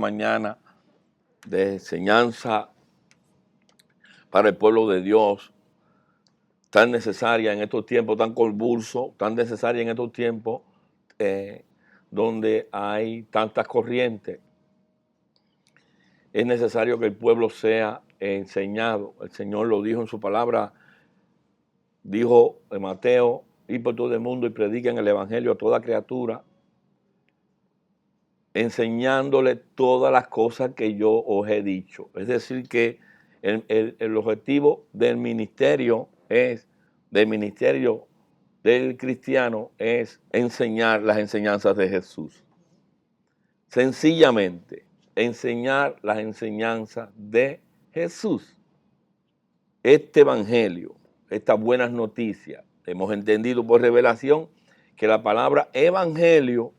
Mañana de enseñanza para el pueblo de Dios, tan necesaria en estos tiempos tan convulsos, tan necesaria en estos tiempos donde hay tantas corrientes. Es necesario que el pueblo sea enseñado. El Señor lo dijo en su palabra, dijo en Mateo: ir por todo el mundo y prediquen el evangelio a toda criatura, enseñándole todas las cosas que yo os he dicho. Es decir, que el objetivo del ministerio del cristiano es enseñar las enseñanzas de Jesús. Sencillamente, enseñar las enseñanzas de Jesús. Este evangelio, estas buenas noticias, hemos entendido por revelación que la palabra evangelio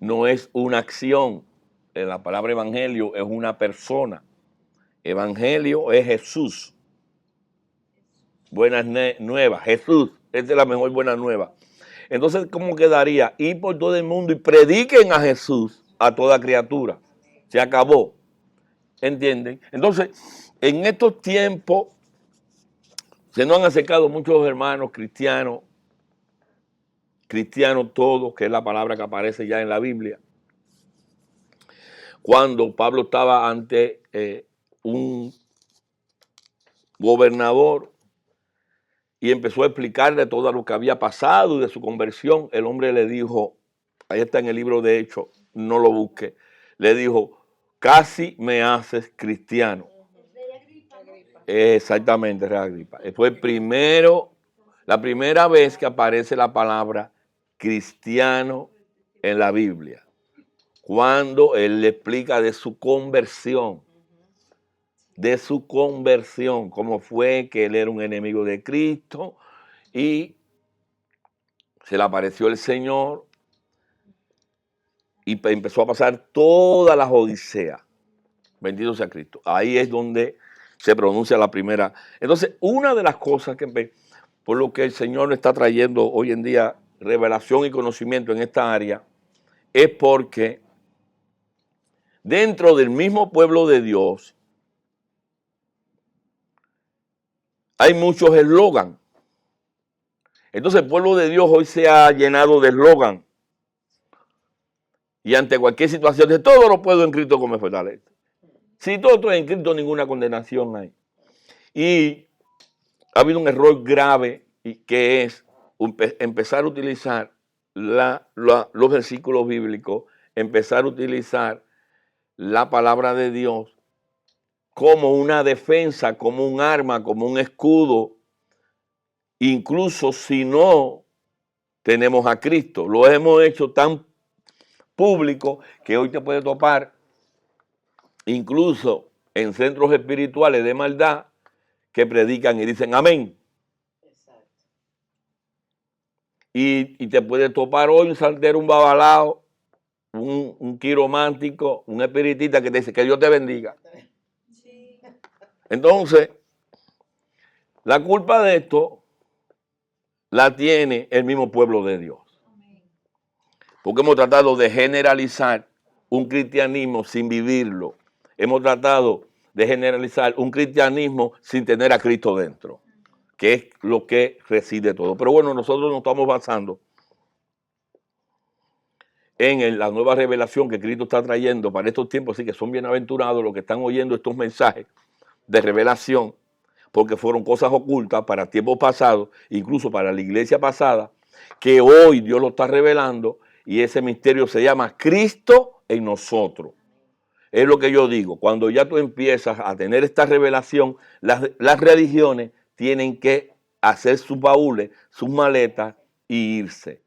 no es una acción. La palabra evangelio es una persona. Evangelio es Jesús. Buenas nuevas, Jesús. Esta es la mejor buena nueva. Entonces, ¿cómo quedaría? Ir por todo el mundo y prediquen a Jesús a toda criatura. Se acabó. ¿Entienden? Entonces, en estos tiempos se nos han acercado muchos hermanos cristianos todos, que es la palabra que aparece ya en la Biblia. Cuando Pablo estaba ante un gobernador y empezó a explicarle todo lo que había pasado y de su conversión, el hombre le dijo, ahí está en el libro de Hechos, no lo busque, le dijo: casi me haces cristiano. Exactamente, Rey Agripa. Fue la primera vez que aparece la palabra cristiano en la Biblia, cuando él le explica de su conversión, cómo fue que él era un enemigo de Cristo y se le apareció el Señor y empezó a pasar todas las odiseas. Bendito sea Cristo. Ahí es donde se pronuncia la primera. Entonces, una de las cosas por lo que el Señor está trayendo hoy en día revelación y conocimiento en esta área, es porque dentro del mismo pueblo de Dios hay muchos eslogan. Entonces el pueblo de Dios hoy se ha llenado de eslogan. Y ante cualquier situación, de todo lo puedo en Cristo que me fortalece. Si todo estoy en Cristo, ninguna condenación hay. Y ha habido un error grave, y que es empezar a utilizar los versículos bíblicos, empezar a utilizar la palabra de Dios como una defensa, como un arma, como un escudo, incluso si no tenemos a Cristo. Lo hemos hecho tan público que hoy te puede topar incluso en centros espirituales de maldad que predican y dicen amén. Exacto. Y te puede topar hoy un santero, un babalao, un quiromántico, un espiritista que te dice que Dios te bendiga. Sí. Entonces, la culpa de esto la tiene el mismo pueblo de Dios. Porque hemos tratado de generalizar un cristianismo sin vivirlo. Hemos tratado de generalizar un cristianismo sin tener a Cristo dentro, que es lo que reside todo. Pero bueno, nosotros nos estamos basando en la nueva revelación que Cristo está trayendo para estos tiempos, así que son bienaventurados los que están oyendo estos mensajes de revelación, porque fueron cosas ocultas para tiempos pasados, incluso para la iglesia pasada, que hoy Dios lo está revelando, y ese misterio se llama Cristo en nosotros. Es lo que yo digo, cuando ya tú empiezas a tener esta revelación, las religiones tienen que hacer sus baúles, sus maletas y irse.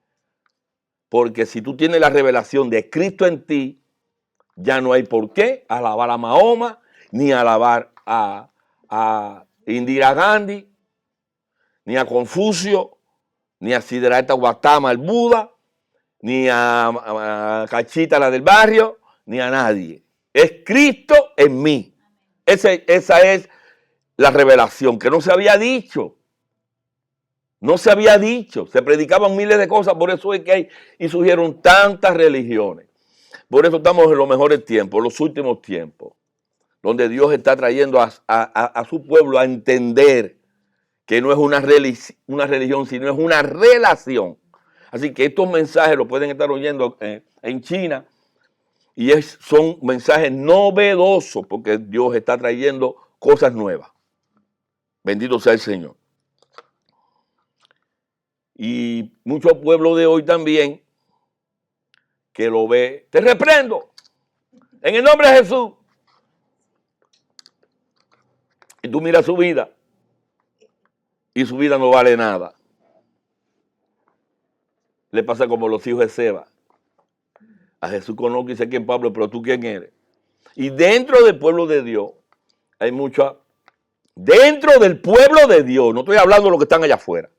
Porque si tú tienes la revelación de Cristo en ti, ya no hay por qué alabar a Mahoma, ni alabar a Indira Gandhi, ni a Confucio, ni a Siddhartha Gautama, el Buda, ni a Cachita, la del barrio, ni a nadie. Es Cristo en mí. Esa es la revelación que no se había dicho. No se había dicho. Se predicaban miles de cosas, por eso es que surgieron tantas religiones. Por eso estamos en los mejores tiempos, los últimos tiempos, donde Dios está trayendo a su pueblo a entender que no es una religión, sino es una relación. Así que estos mensajes los pueden estar oyendo en China y son mensajes novedosos porque Dios está trayendo cosas nuevas. Bendito sea el Señor. Y muchos pueblos de hoy también que lo ve, te reprendo en el nombre de Jesús. Y tú miras su vida y su vida no vale nada. Le pasa como los hijos de Seba. A Jesús conozco y sé quién Pablo, pero tú quién eres. Y dentro del pueblo de Dios hay dentro del pueblo de Dios, no estoy hablando de los que están allá afuera.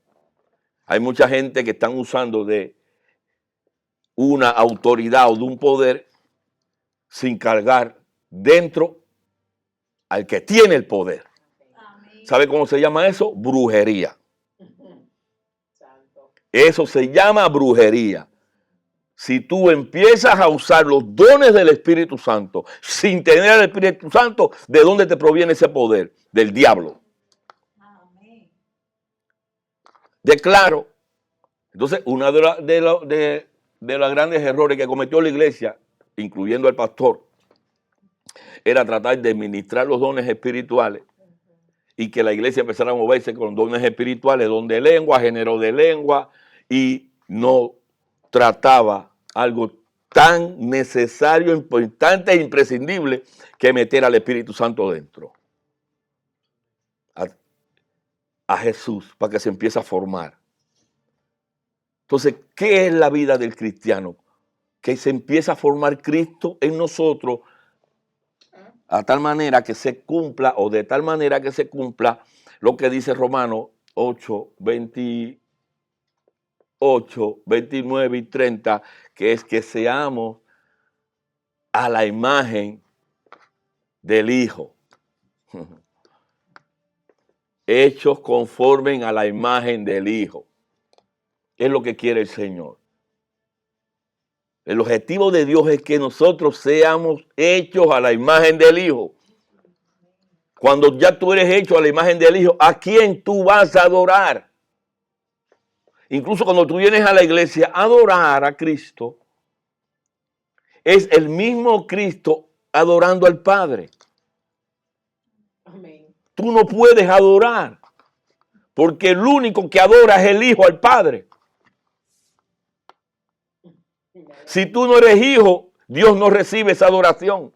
Hay mucha gente que están usando de una autoridad o de un poder sin cargar dentro al que tiene el poder. ¿Sabe cómo se llama eso? Brujería. Eso se llama brujería. Si tú empiezas a usar los dones del Espíritu Santo sin tener al Espíritu Santo, ¿de dónde te proviene ese poder? Del diablo. Declaro. Entonces, uno de los grandes errores que cometió la iglesia, incluyendo al pastor, era tratar de ministrar los dones espirituales y que la iglesia empezara a moverse con dones espirituales, don de lengua, género de lengua, y no trataba algo tan necesario, importante e imprescindible que meter al Espíritu Santo dentro. A Jesús, para que se empiece a formar. Entonces, ¿qué es la vida del cristiano? Que se empieza a formar Cristo en nosotros a tal manera que se cumpla, o de tal manera que se cumpla lo que dice Romanos 8, 28, 29 y 30, que es que seamos a la imagen del Hijo. Hechos conforme a la imagen del Hijo. Es lo que quiere el Señor. El objetivo de Dios es que nosotros seamos hechos a la imagen del Hijo. Cuando ya tú eres hecho a la imagen del Hijo, ¿a quién tú vas a adorar? Incluso cuando tú vienes a la iglesia a adorar a Cristo, es el mismo Cristo adorando al Padre. Amén. Tú no puedes adorar, porque el único que adora es el Hijo al Padre. Si tú no eres hijo, Dios no recibe esa adoración.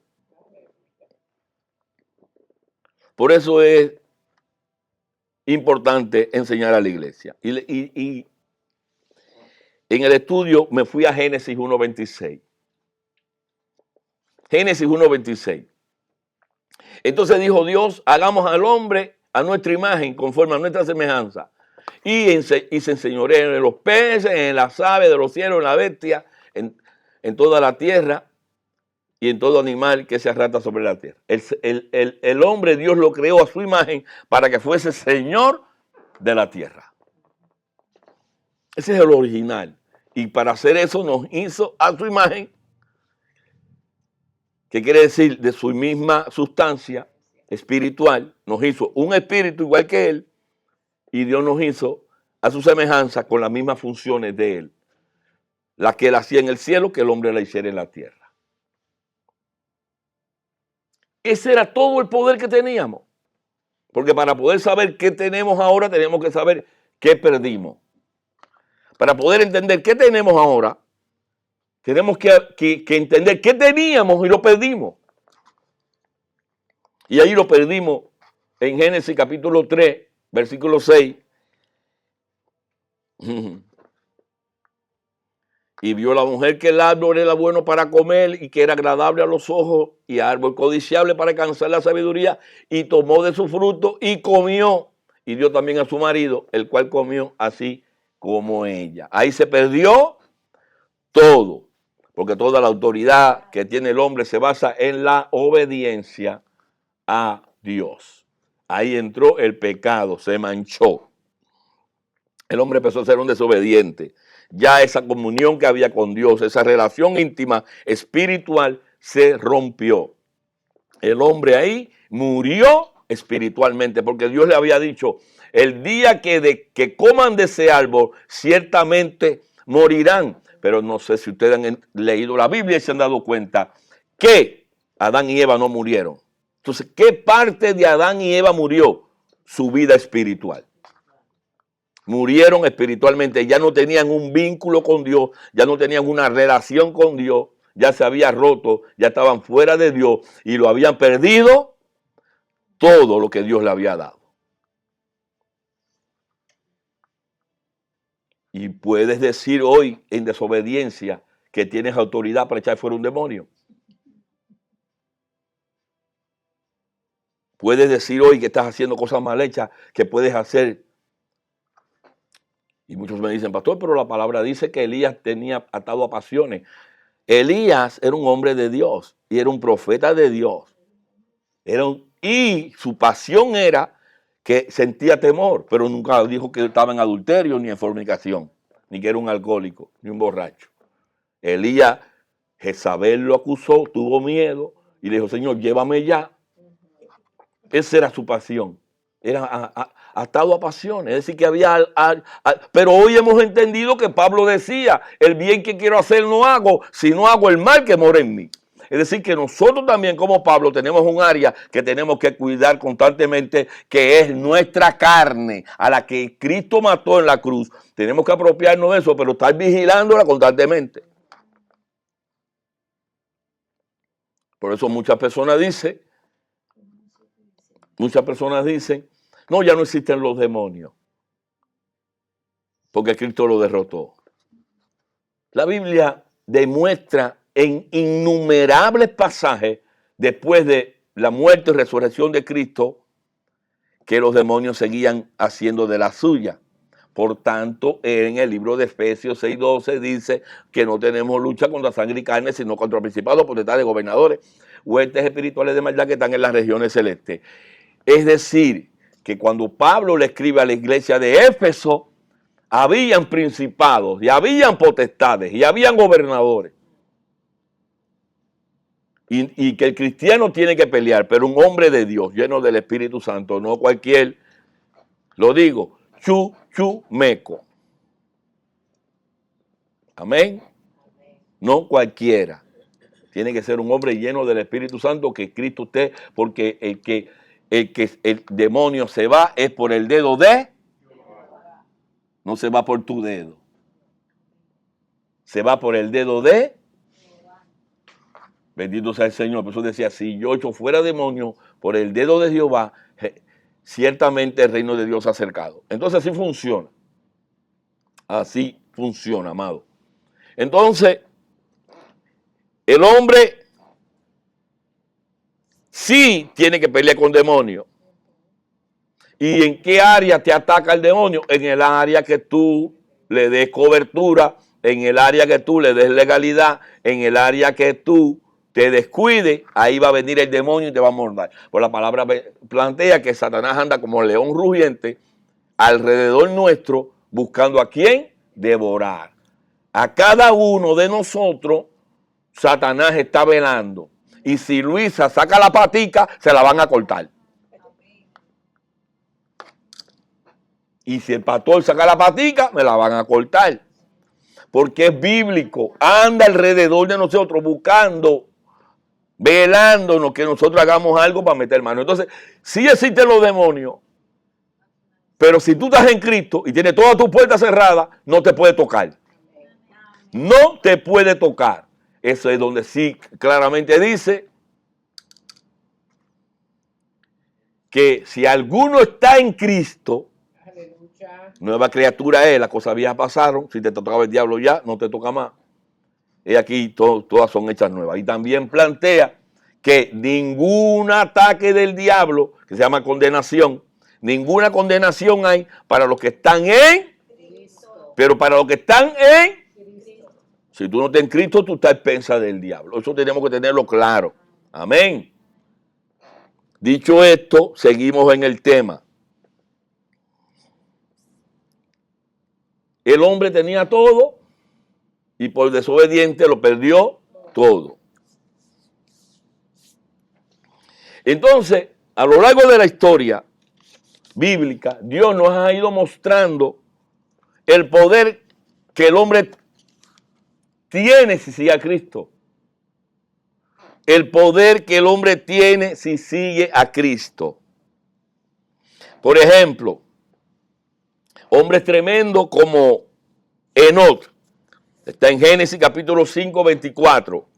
Por eso es importante enseñar a la iglesia. Y en el estudio me fui a Génesis 1.26. Génesis 1.26. Entonces dijo Dios, hagamos al hombre a nuestra imagen, conforme a nuestra semejanza. Y se enseñorean en los peces, en las aves de los cielos, en la bestia, en toda la tierra y en todo animal que se arrastra sobre la tierra. El hombre, Dios lo creó a su imagen para que fuese Señor de la tierra. Ese es el original. Y para hacer eso nos hizo a su imagen, que quiere decir de su misma sustancia espiritual. Nos hizo un espíritu igual que Él, y Dios nos hizo a su semejanza con las mismas funciones de Él. La que Él hacía en el cielo, que el hombre la hiciera en la tierra. Ese era todo el poder que teníamos. Porque para poder saber qué tenemos ahora, tenemos que saber qué perdimos. Para poder entender qué tenemos ahora, tenemos que entender qué teníamos y lo perdimos. Y ahí lo perdimos en Génesis capítulo 3, versículo 6. Y vio la mujer que el árbol era bueno para comer y que era agradable a los ojos y árbol codiciable para alcanzar la sabiduría, y tomó de su fruto y comió, y dio también a su marido, el cual comió así como ella. Ahí se perdió todo, porque toda la autoridad que tiene el hombre se basa en la obediencia a Dios. Ahí entró el pecado, se manchó. El hombre empezó a ser un desobediente. Ya esa comunión que había con Dios, esa relación íntima, espiritual, se rompió. El hombre ahí murió espiritualmente, porque Dios le había dicho, el día que coman de ese árbol, ciertamente morirán. Pero no sé si ustedes han leído la Biblia y se han dado cuenta que Adán y Eva no murieron. Entonces, ¿qué parte de Adán y Eva murió? Su vida espiritual. Murieron espiritualmente, ya no tenían un vínculo con Dios, ya no tenían una relación con Dios, ya se había roto, ya estaban fuera de Dios y lo habían perdido todo lo que Dios le había dado. Y puedes decir hoy en desobediencia que tienes autoridad para echar fuera un demonio. Puedes decir hoy que estás haciendo cosas mal hechas, que puedes hacer. Y muchos me dicen, pastor, pero la palabra dice que Elías tenía atado a pasiones. Elías era un hombre de Dios y era un profeta de Dios. Y su pasión era que sentía temor, pero nunca dijo que estaba en adulterio ni en fornicación, ni que era un alcohólico, ni un borracho. Elías, Jezabel lo acusó, tuvo miedo y le dijo, Señor, llévame ya. Esa era su pasión. Era atado a pasiones. Es decir, que había... pero hoy hemos entendido que Pablo decía, el bien que quiero hacer no hago, sino hago el mal que mora en mí. Es decir, que nosotros también como Pablo tenemos un área que tenemos que cuidar constantemente, que es nuestra carne, a la que Cristo mató en la cruz. Tenemos que apropiarnos de eso, pero estar vigilándola constantemente. Por eso muchas personas dicen, no, ya no existen los demonios, porque Cristo lo derrotó. La Biblia demuestra en innumerables pasajes, después de la muerte y resurrección de Cristo, que los demonios seguían haciendo de la suya. Por tanto, en el libro de Efesios 6:12 dice que no tenemos lucha contra sangre y carne, sino contra principados, potestades, gobernadores, huestes espirituales de maldad que están en las regiones celestes. Es decir, que cuando Pablo le escribe a la iglesia de Éfeso, habían principados y habían potestades y habían gobernadores. Y que el cristiano tiene que pelear, pero un hombre de Dios, lleno del Espíritu Santo, no cualquier, lo digo, meco. Amén. No cualquiera. Tiene que ser un hombre lleno del Espíritu Santo, que Cristo usted, porque el demonio se va es por el dedo de, no se va por tu dedo. Se va por el dedo de, bendito sea el Señor. Por eso decía, si yo echo fuera demonio por el dedo de Jehová, ciertamente el reino de Dios se ha acercado. Entonces así funciona. Así funciona, amado. Entonces, el hombre sí tiene que pelear con demonios. ¿Y en qué área te ataca el demonio? En el área que tú le des cobertura, en el área que tú le des legalidad, en el área que tú te descuides, ahí va a venir el demonio y te va a morder. Por la palabra plantea que Satanás anda como león rugiente alrededor nuestro, buscando a quién devorar. A cada uno de nosotros, Satanás está velando. Y si Luisa saca la patica, se la van a cortar. Y si el pastor saca la patica, me la van a cortar. Porque es bíblico. Anda alrededor de nosotros buscando, velándonos que nosotros hagamos algo para meter mano. Entonces, sí existen los demonios. Pero si tú estás en Cristo y tienes todas tus puertas cerradas, no te puede tocar. No te puede tocar. Eso es donde sí claramente dice que si alguno está en Cristo, nueva criatura es, las cosas viejas pasaron, si te tocaba el diablo ya, no te toca más. Y aquí todas son hechas nuevas. Y también plantea que ningún ataque del diablo, que se llama condenación, ninguna condenación hay para los que están en Cristo. Pero para los que están en Cristo. Si tú no estás en Cristo, tú estás a expensas del diablo. Eso tenemos que tenerlo claro. Amén. Dicho esto, seguimos en el tema. El hombre tenía todo, y por desobediente lo perdió todo. Entonces, a lo largo de la historia bíblica, Dios nos ha ido mostrando el poder que el hombre tiene si sigue a Cristo. El poder que el hombre tiene si sigue a Cristo. Por ejemplo, hombres tremendos como Enoc. Está en Génesis capítulo 5, 24.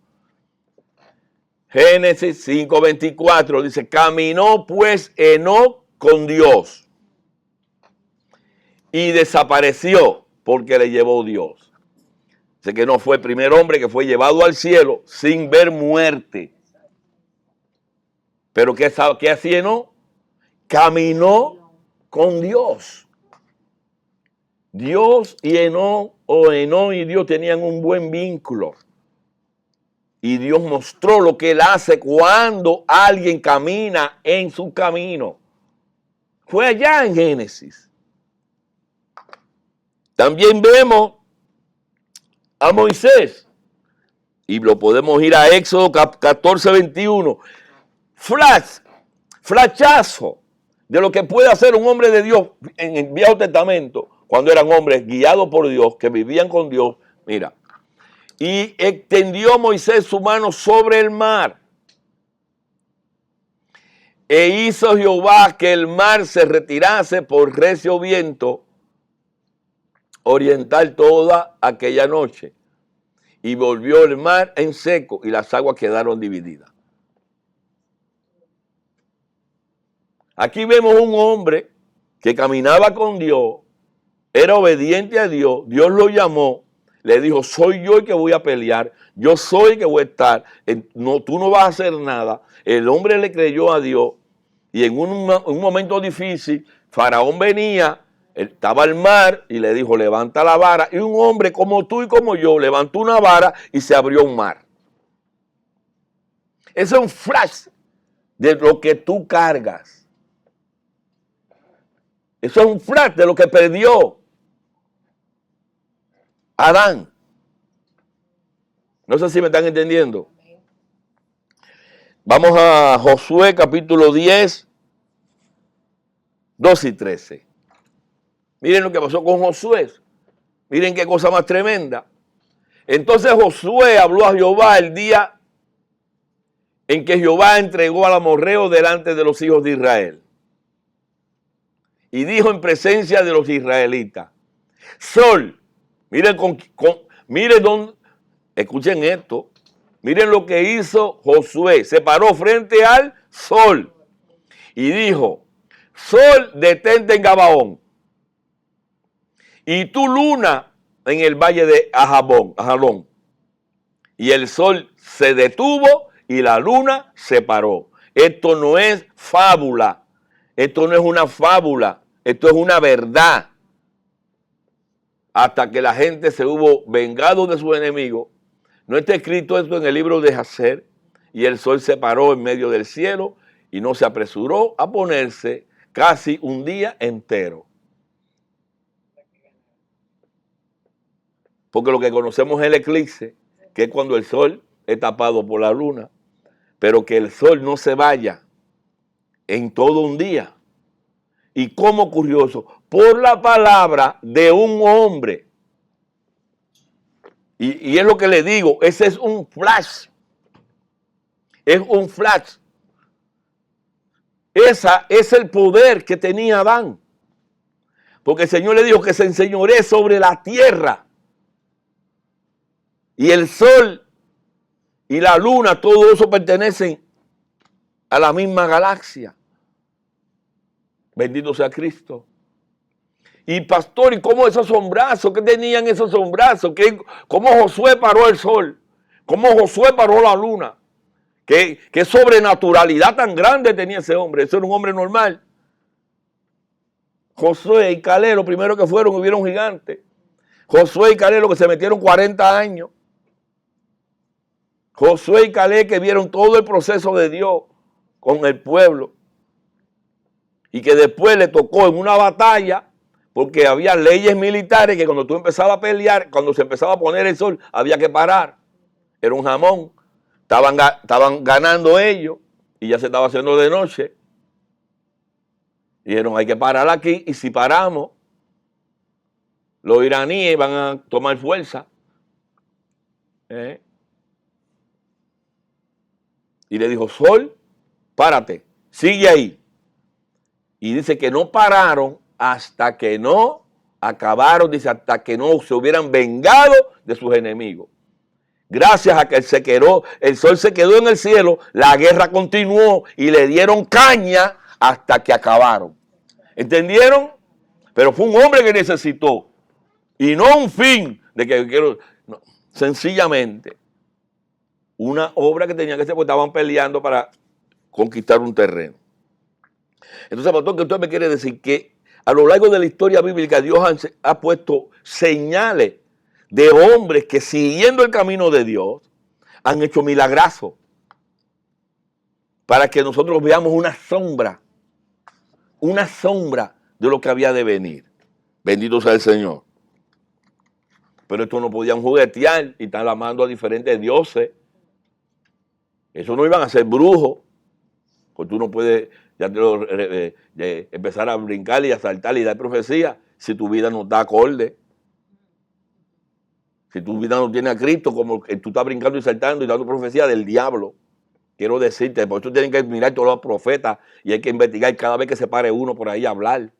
Génesis 5, 24 dice, caminó pues Enoc con Dios y desapareció porque le llevó Dios. Dice que no fue el primer hombre que fue llevado al cielo sin ver muerte. Pero ¿qué hacía Enoc? Caminó con Dios. Dios y Enoc y Dios tenían un buen vínculo. Y Dios mostró lo que Él hace cuando alguien camina en su camino. Fue allá en Génesis. También vemos a Moisés. Y lo podemos ir a Éxodo 14, 21. Flachazo de lo que puede hacer un hombre de Dios en el Viejo Testamento, cuando eran hombres guiados por Dios, que vivían con Dios. Mira. Y extendió Moisés su mano sobre el mar. E hizo Jehová que el mar se retirase por recio viento oriental toda aquella noche. Y volvió el mar en seco y las aguas quedaron divididas. Aquí vemos un hombre que caminaba con Dios, era obediente a Dios, Dios lo llamó. Le dijo, soy yo el que voy a pelear, yo soy el que voy a estar, no, tú no vas a hacer nada. El hombre le creyó a Dios y en un momento difícil, Faraón venía, estaba el mar y le dijo, levanta la vara. Y un hombre como tú y como yo levantó una vara y se abrió un mar. Ese es un flash de lo que tú cargas. Eso es un flash de lo que perdió Adán. No sé si me están entendiendo. Vamos a Josué capítulo 10, 12 y 13. Miren lo que pasó con Josué. Miren qué cosa más tremenda. Entonces Josué habló a Jehová el día en que Jehová entregó al amorreo delante de los hijos de Israel. Y dijo en presencia de los israelitas, Sol, miren, miren dónde, escuchen esto, miren lo que hizo Josué, se paró frente al sol y dijo, Sol, detente en Gabaón, y tú luna en el valle de Ajalón. Y el sol se detuvo y la luna se paró. Esto no es fábula, esto no es una fábula, esto es una verdad. Hasta que la gente se hubo vengado de sus enemigos. No está escrito esto en el libro de Jacer. Y el sol se paró en medio del cielo y no se apresuró a ponerse casi un día entero. Porque lo que conocemos es el eclipse, que es cuando el sol es tapado por la luna. Pero que el sol no se vaya en todo un día. ¿Y cómo ocurrió eso? Por la palabra de un hombre. Y es lo que le digo, ese es un flash. Es un flash. Ese es el poder que tenía Adán. Porque el Señor le dijo que se enseñoree sobre la tierra. Y el sol y la luna, todo eso pertenecen a la misma galaxia. Bendito sea Cristo. Y pastor, ¿y cómo esos sombrazos? ¿Qué tenían esos sombrazos? ¿Cómo Josué paró el sol? ¿Cómo Josué paró la luna? ¿Qué sobrenaturalidad tan grande tenía ese hombre? Ese era un hombre normal. Josué y Caleb, lo primero que fueron, hubieron gigantes. Josué y Caleb, lo que se metieron 40 años. Josué y Caleb, que vieron todo el proceso de Dios con el pueblo. Y que después le tocó en una batalla porque había leyes militares que cuando tú empezabas a pelear, cuando se empezaba a poner el sol, había que parar. Era un jamón. Estaban ganando ellos y ya se estaba haciendo de noche. Dijeron, hay que parar aquí, y si paramos, los iraníes van a tomar fuerza. Y le dijo, Sol, párate, sigue ahí. Y dice que no pararon hasta que no acabaron, dice, hasta que no se hubieran vengado de sus enemigos. Gracias a que el sol se quedó en el cielo, la guerra continuó y le dieron caña hasta que acabaron. ¿Entendieron? Pero fue un hombre que necesitó, y no un fin de que no, sencillamente una obra que tenía que hacer, porque estaban peleando para conquistar un terreno. Entonces, pastor, que usted me quiere decir que a lo largo de la historia bíblica Dios ha puesto señales de hombres que, siguiendo el camino de Dios, han hecho milagrazos para que nosotros veamos una sombra de lo que había de venir. Bendito sea el Señor. Pero esto no podían juguetear y están amando a diferentes dioses. Eso no iban a ser brujos, porque tú no puedes empezar a brincar y a saltar y dar profecía si tu vida no está acorde. Si tu vida no tiene a Cristo, como que tú estás brincando y saltando y dando profecía del diablo. Quiero decirte, por eso tienen que mirar todos los profetas y hay que investigar cada vez que se pare uno por ahí a hablar.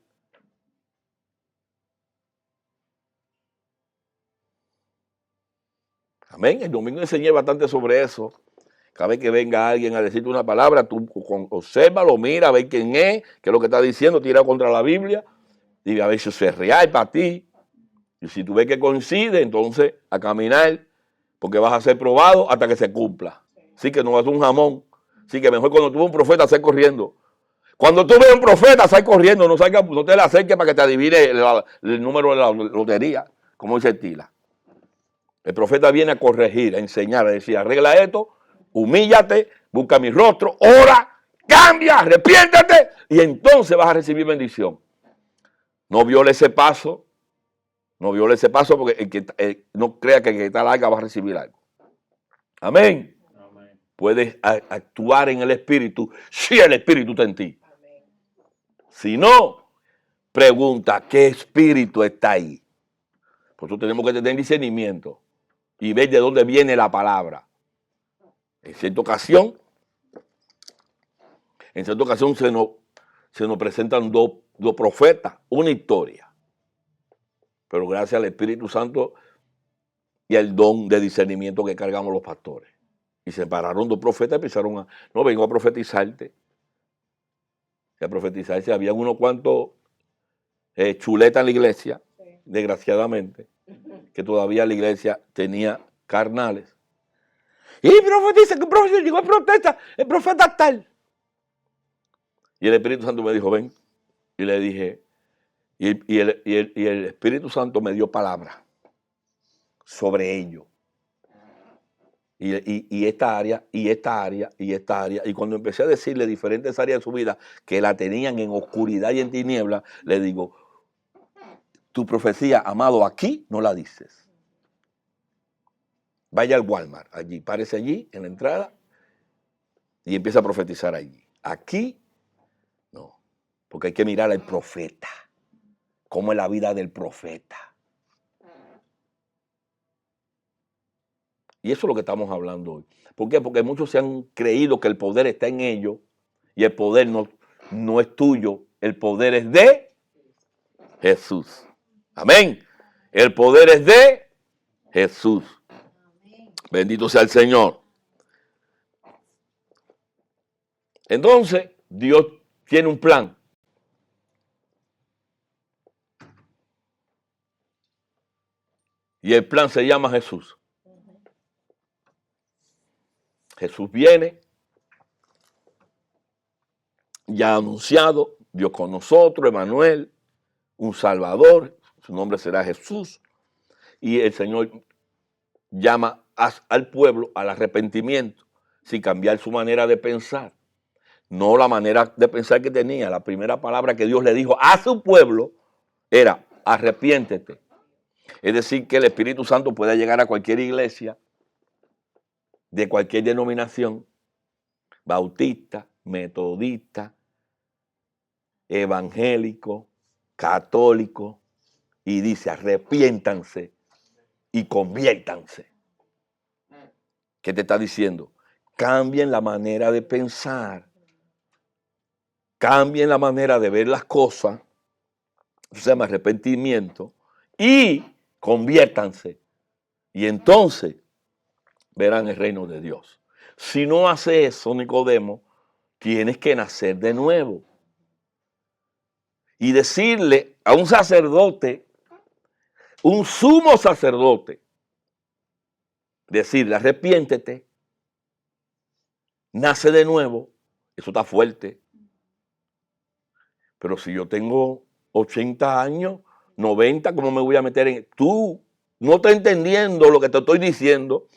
Amén. El domingo enseñé bastante sobre eso. Cada vez que venga alguien a decirte una palabra, tú obsérvalo, mira, a ver quién es, qué es lo que está diciendo, tira contra la Biblia y a ver si es real para ti. Y si tú ves que coincide, entonces a caminar, porque vas a ser probado hasta que se cumpla. Así que no vas a un jamón. Así que mejor cuando tú ves un profeta, sal corriendo. Cuando tú ves un profeta, sal corriendo, no te le acerques para que te adivine el número de la lotería, como dice Tila. El profeta viene a corregir, a enseñar, a decir, arregla esto, humíllate, busca mi rostro, ora, cambia, arrepiéntate, y entonces vas a recibir bendición. No viole ese paso. No viole ese paso, porque no crea que el que está larga va a recibir algo. Amén. Amén. Puedes actuar en el Espíritu si el Espíritu está en ti. Amén. Si no, pregunta, ¿qué espíritu está ahí? Por eso tenemos que tener discernimiento y ver de dónde viene la palabra. En cierta ocasión se nos presentan dos profetas, una historia. Pero gracias al Espíritu Santo y al don de discernimiento que cargamos los pastores. Y se pararon dos profetas y empezaron no, vengo a profetizarte. Y a profetizarse. Había unos cuantos chuletas en la iglesia, sí, desgraciadamente, que todavía la iglesia tenía carnales. Y profetiza, que el profeta llegó, el profeta tal. Y el Espíritu Santo me dijo, ven. Y le dije, y el Espíritu Santo me dio palabra sobre ello. Y esta área, y esta área, y esta área. Y cuando empecé a decirle diferentes áreas de su vida que la tenían en oscuridad y en tiniebla, le digo, tu profecía, amado, aquí no la dices. Vaya al Walmart, allí, párese allí, en la entrada, y empieza a profetizar allí. Aquí, no, porque hay que mirar al profeta. ¿Cómo es la vida del profeta? Y eso es lo que estamos hablando hoy. ¿Por qué? Porque muchos se han creído que el poder está en ellos y el poder no es tuyo. El poder es de Jesús. Amén. El poder es de Jesús. Bendito sea el Señor. Entonces, Dios tiene un plan. Y el plan se llama Jesús. Jesús viene, ya anunciado, Dios con nosotros, Emmanuel, un Salvador, su nombre será Jesús. Y el Señor llama al pueblo al arrepentimiento, sin cambiar su manera de pensar. No la manera de pensar que tenía. La primera palabra que Dios le dijo a su pueblo era arrepiéntete. Es decir, que el Espíritu Santo puede llegar a cualquier iglesia, de cualquier denominación, bautista, metodista, evangélico, católico, y dice arrepiéntanse y conviértanse. ¿Qué te está diciendo? Cambien la manera de pensar, cambien la manera de ver las cosas, eso se llama arrepentimiento, y conviértanse. Y entonces verán el reino de Dios. Si no hace eso, Nicodemo, tienes que nacer de nuevo. Y decirle a un sacerdote, un sumo sacerdote, decirle arrepiéntete, nace de nuevo, eso está fuerte. Pero si yo tengo 80 años, 90, ¿cómo me voy a meter en? Tú no estás entendiendo lo que te estoy diciendo.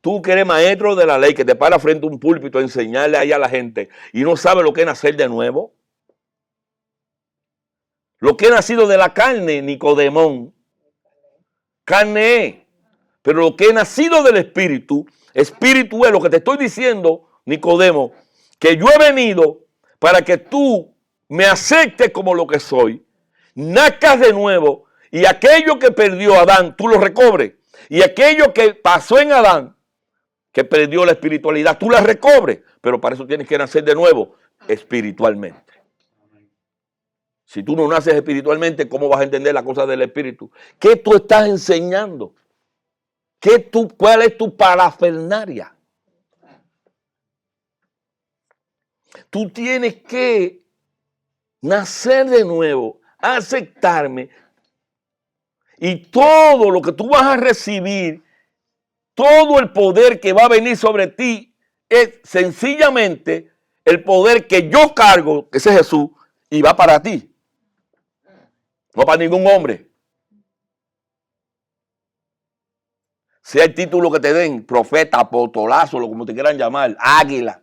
Tú que eres maestro de la ley, que te para frente a un púlpito a enseñarle ahí a la gente y no sabes lo que es nacer de nuevo. Lo que es nacido de la carne, Nicodemón, carne es. Pero lo que es nacido del Espíritu, Espíritu es. Lo que te estoy diciendo, Nicodemo, que yo he venido para que tú me aceptes como lo que soy, nazcas de nuevo, y aquello que perdió Adán, tú lo recobres. Y aquello que pasó en Adán, que perdió la espiritualidad, tú la recobres. Pero para eso tienes que nacer de nuevo, espiritualmente. Si tú no naces espiritualmente, ¿cómo vas a entender la cosa del Espíritu? ¿Qué tú estás enseñando? ¿Cuál es tu parafernalia? Tú tienes que nacer de nuevo, aceptarme, y todo lo que tú vas a recibir, todo el poder que va a venir sobre ti, es sencillamente el poder que yo cargo, que ese es Jesús, y va para ti. No para ningún hombre. Sea el título que te den, profeta, apostolazo, como te quieran llamar, águila,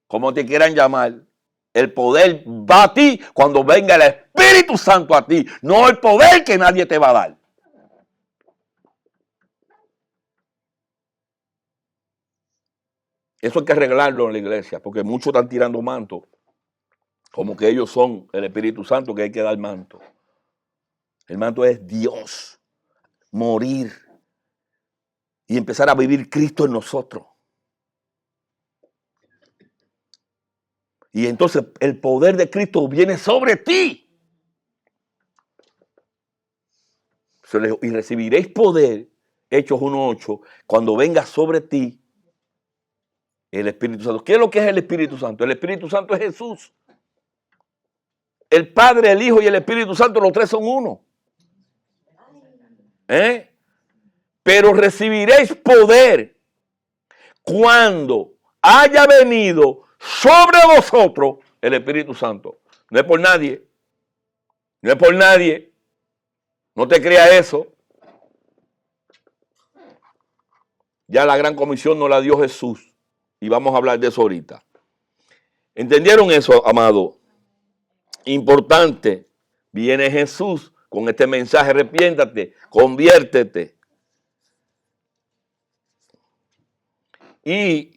como te quieran llamar, el poder va a ti cuando venga el Espíritu Santo a ti, no el poder que nadie te va a dar. Eso hay que arreglarlo en la iglesia, porque muchos están tirando manto, como que ellos son el Espíritu Santo, que hay que dar manto. El manto es Dios, morir y empezar a vivir Cristo en nosotros. Y entonces el poder de Cristo viene sobre ti. Y recibiréis poder, Hechos 1:8, cuando venga sobre ti el Espíritu Santo. ¿Qué es lo que es el Espíritu Santo? El Espíritu Santo es Jesús. El Padre, el Hijo y el Espíritu Santo, los tres son uno. Pero recibiréis poder cuando haya venido sobre vosotros el Espíritu Santo. No es por nadie. No es por nadie. No te creas eso. Ya la gran comisión nos la dio Jesús. Y vamos a hablar de eso ahorita. ¿Entendieron eso, amado? Importante. Viene Jesús con este mensaje: arrepiéntate, conviértete. Y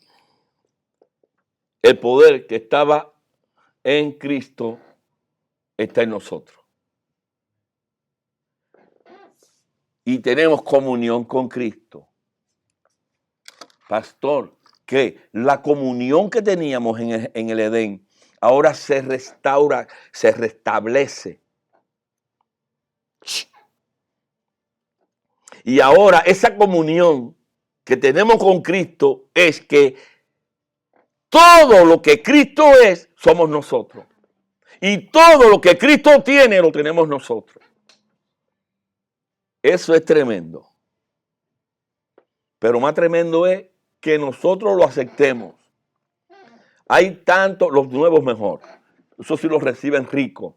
el poder que estaba en Cristo está en nosotros. Y tenemos comunión con Cristo. Pastor, que la comunión que teníamos en el Edén ahora se restaura, se restablece. Y ahora esa comunión que tenemos con Cristo es que todo lo que Cristo es, somos nosotros. Y todo lo que Cristo tiene, lo tenemos nosotros. Eso es tremendo. Pero más tremendo es que nosotros lo aceptemos. Hay tanto, los nuevos mejor. Eso sí los reciben ricos.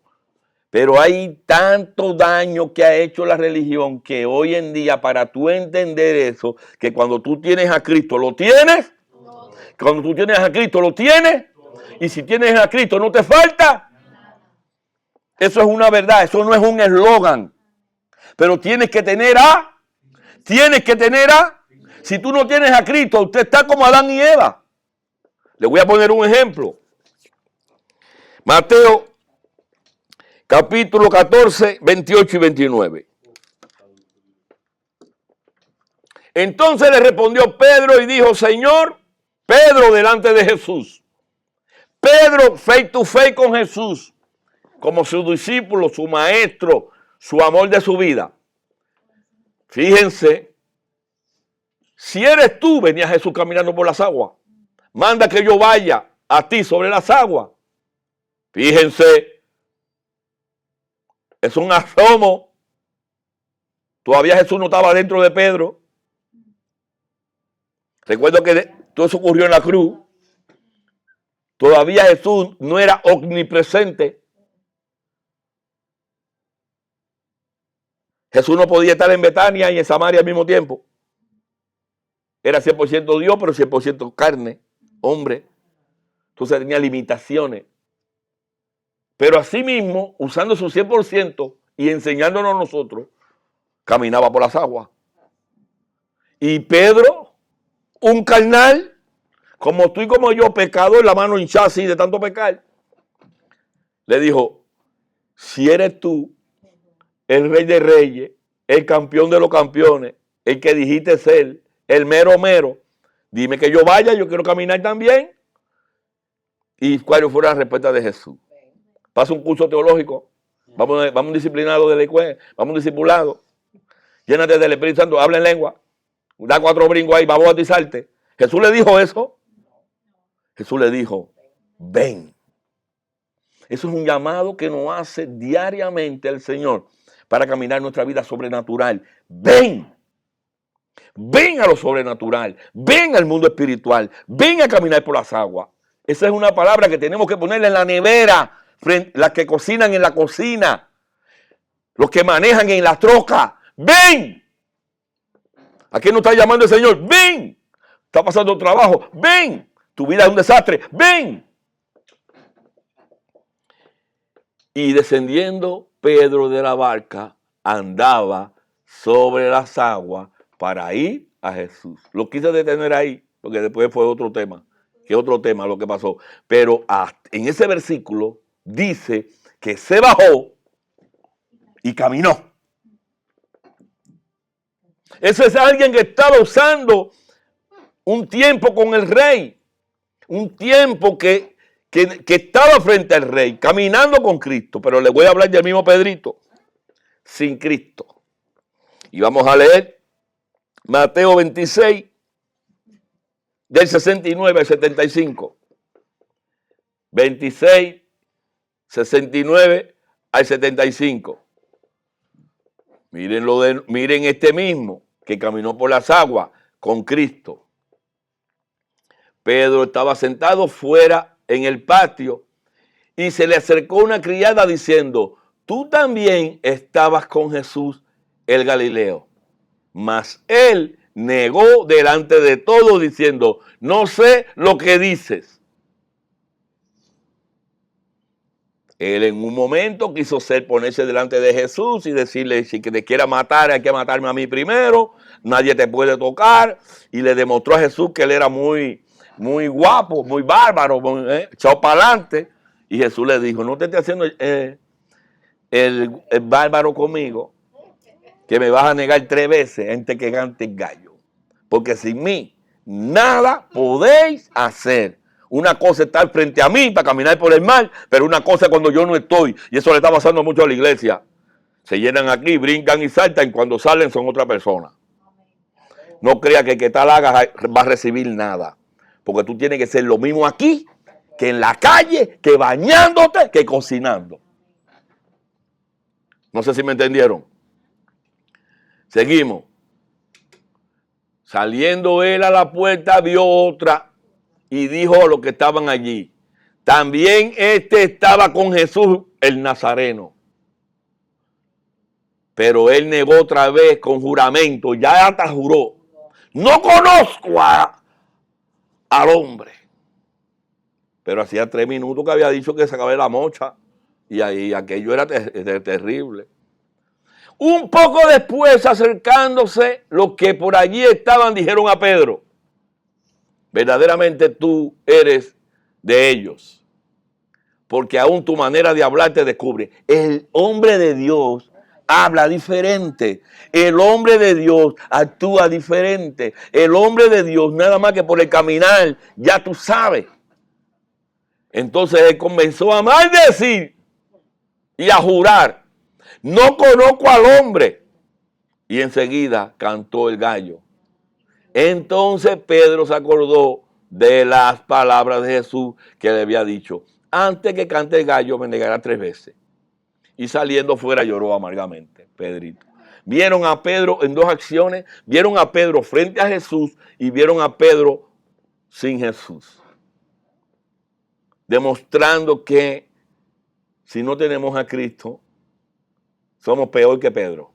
Pero hay tanto daño que ha hecho la religión que hoy en día, para tú entender eso, que cuando tú tienes a Cristo, ¿lo tienes? Cuando tú tienes a Cristo, ¿lo tienes? Y si tienes a Cristo, ¿no te falta? Eso es una verdad, eso no es un eslogan. Pero tienes que tener si tú no tienes a Cristo, usted está como Adán y Eva. Le voy a poner un ejemplo. Mateo capítulo 14, 28 y 29. Entonces le respondió Pedro y dijo, Señor, Pedro delante de Jesús. Pedro face to face con Jesús, como su discípulo, su maestro, su amor de su vida. Fíjense, si eres tú, venía Jesús caminando por las aguas, manda que yo vaya a ti sobre las aguas. Fíjense, es un asomo. Todavía Jesús no estaba dentro de Pedro. Recuerdo que todo eso ocurrió en la cruz. Todavía Jesús no era omnipresente. Jesús no podía estar en Betania y en Samaria al mismo tiempo. Era 100% Dios, pero 100% carne, hombre. Entonces tenía limitaciones. Pero asimismo, usando su 100% y enseñándonos a nosotros, caminaba por las aguas. Y Pedro, un carnal, como tú y como yo, pecador, la mano hinchada así de tanto pecar, le dijo, si eres tú, el rey de reyes, el campeón de los campeones, el que dijiste ser, el mero mero, dime que yo vaya, yo quiero caminar también. ¿Y cuál fue la respuesta de Jesús? Pasa un curso teológico, vamos disciplinados de la escuela, vamos discipulados, llénate del Espíritu Santo, habla en lengua, da 4 brincos ahí, va a bautizarte. Jesús le dijo eso. Jesús le dijo, ven. Eso es un llamado que nos hace diariamente el Señor para caminar nuestra vida sobrenatural. Ven. Ven a lo sobrenatural. Ven al mundo espiritual. Ven a caminar por las aguas. Esa es una palabra que tenemos que ponerle en la nevera. Las que cocinan en la cocina. Los que manejan en la troca. Ven. ¿A quién nos está llamando el Señor? Ven. Está pasando trabajo. Ven. Tu vida es un desastre. Ven. Y descendiendo Pedro de la barca, andaba sobre las aguas para ir a Jesús. Lo quise detener ahí, porque después fue otro tema. Que otro tema lo que pasó. Pero en ese versículo dice que se bajó y caminó. Ese es alguien que estaba usando un tiempo con el rey. Un tiempo que estaba frente al rey, caminando con Cristo. Pero le voy a hablar del mismo Pedrito, sin Cristo. Y vamos a leer Mateo 26, del 69 al 75. 26, 69 al 75. Miren este mismo que caminó por las aguas con Cristo. Pedro estaba sentado fuera en el patio y se le acercó una criada diciendo, tú también estabas con Jesús el Galileo. Mas él negó delante de todos diciendo, no sé lo que dices. Él en un momento quiso ponerse delante de Jesús y decirle, si te quiera matar, hay que matarme a mí primero, nadie te puede tocar. Y le demostró a Jesús que él era muy guapo, muy bárbaro, echado para adelante. Y Jesús le dijo, no te estés haciendo el bárbaro conmigo, que me vas a negar 3 veces antes que cante el gallo. Porque sin mí nada podéis hacer. Una cosa es estar frente a mí para caminar por el mar, pero una cosa es cuando yo no estoy. Y eso le está pasando mucho a la iglesia. Se llenan aquí, brincan y saltan, y cuando salen son otra persona. No crea que el que tal haga va a recibir nada. Porque tú tienes que ser lo mismo aquí, que en la calle, que bañándote, que cocinando. No sé si me entendieron. Seguimos. Saliendo él a la puerta, vio otra y dijo a los que estaban allí, también estaba con Jesús el Nazareno. Pero él negó otra vez con juramento, ya hasta juró, no conozco al hombre. Pero hacía 3 minutos que había dicho que se acababa la mocha. Y ahí aquello era terrible. Un poco después, acercándose, los que por allí estaban dijeron a Pedro: verdaderamente tú eres de ellos, porque aún tu manera de hablar te descubre. El hombre de Dios habla diferente. El hombre de Dios actúa diferente. El hombre de Dios, nada más que por el caminar, ya tú sabes. Entonces él comenzó a maldecir y a jurar: no conozco al hombre. Y enseguida cantó el gallo. Entonces Pedro se acordó de las palabras de Jesús que le había dicho: antes que cante el gallo me negará 3 veces. Y saliendo fuera lloró amargamente, Pedrito. Vieron a Pedro en 2 acciones. Vieron a Pedro frente a Jesús y vieron a Pedro sin Jesús. Demostrando que si no tenemos a Cristo, somos peor que Pedro.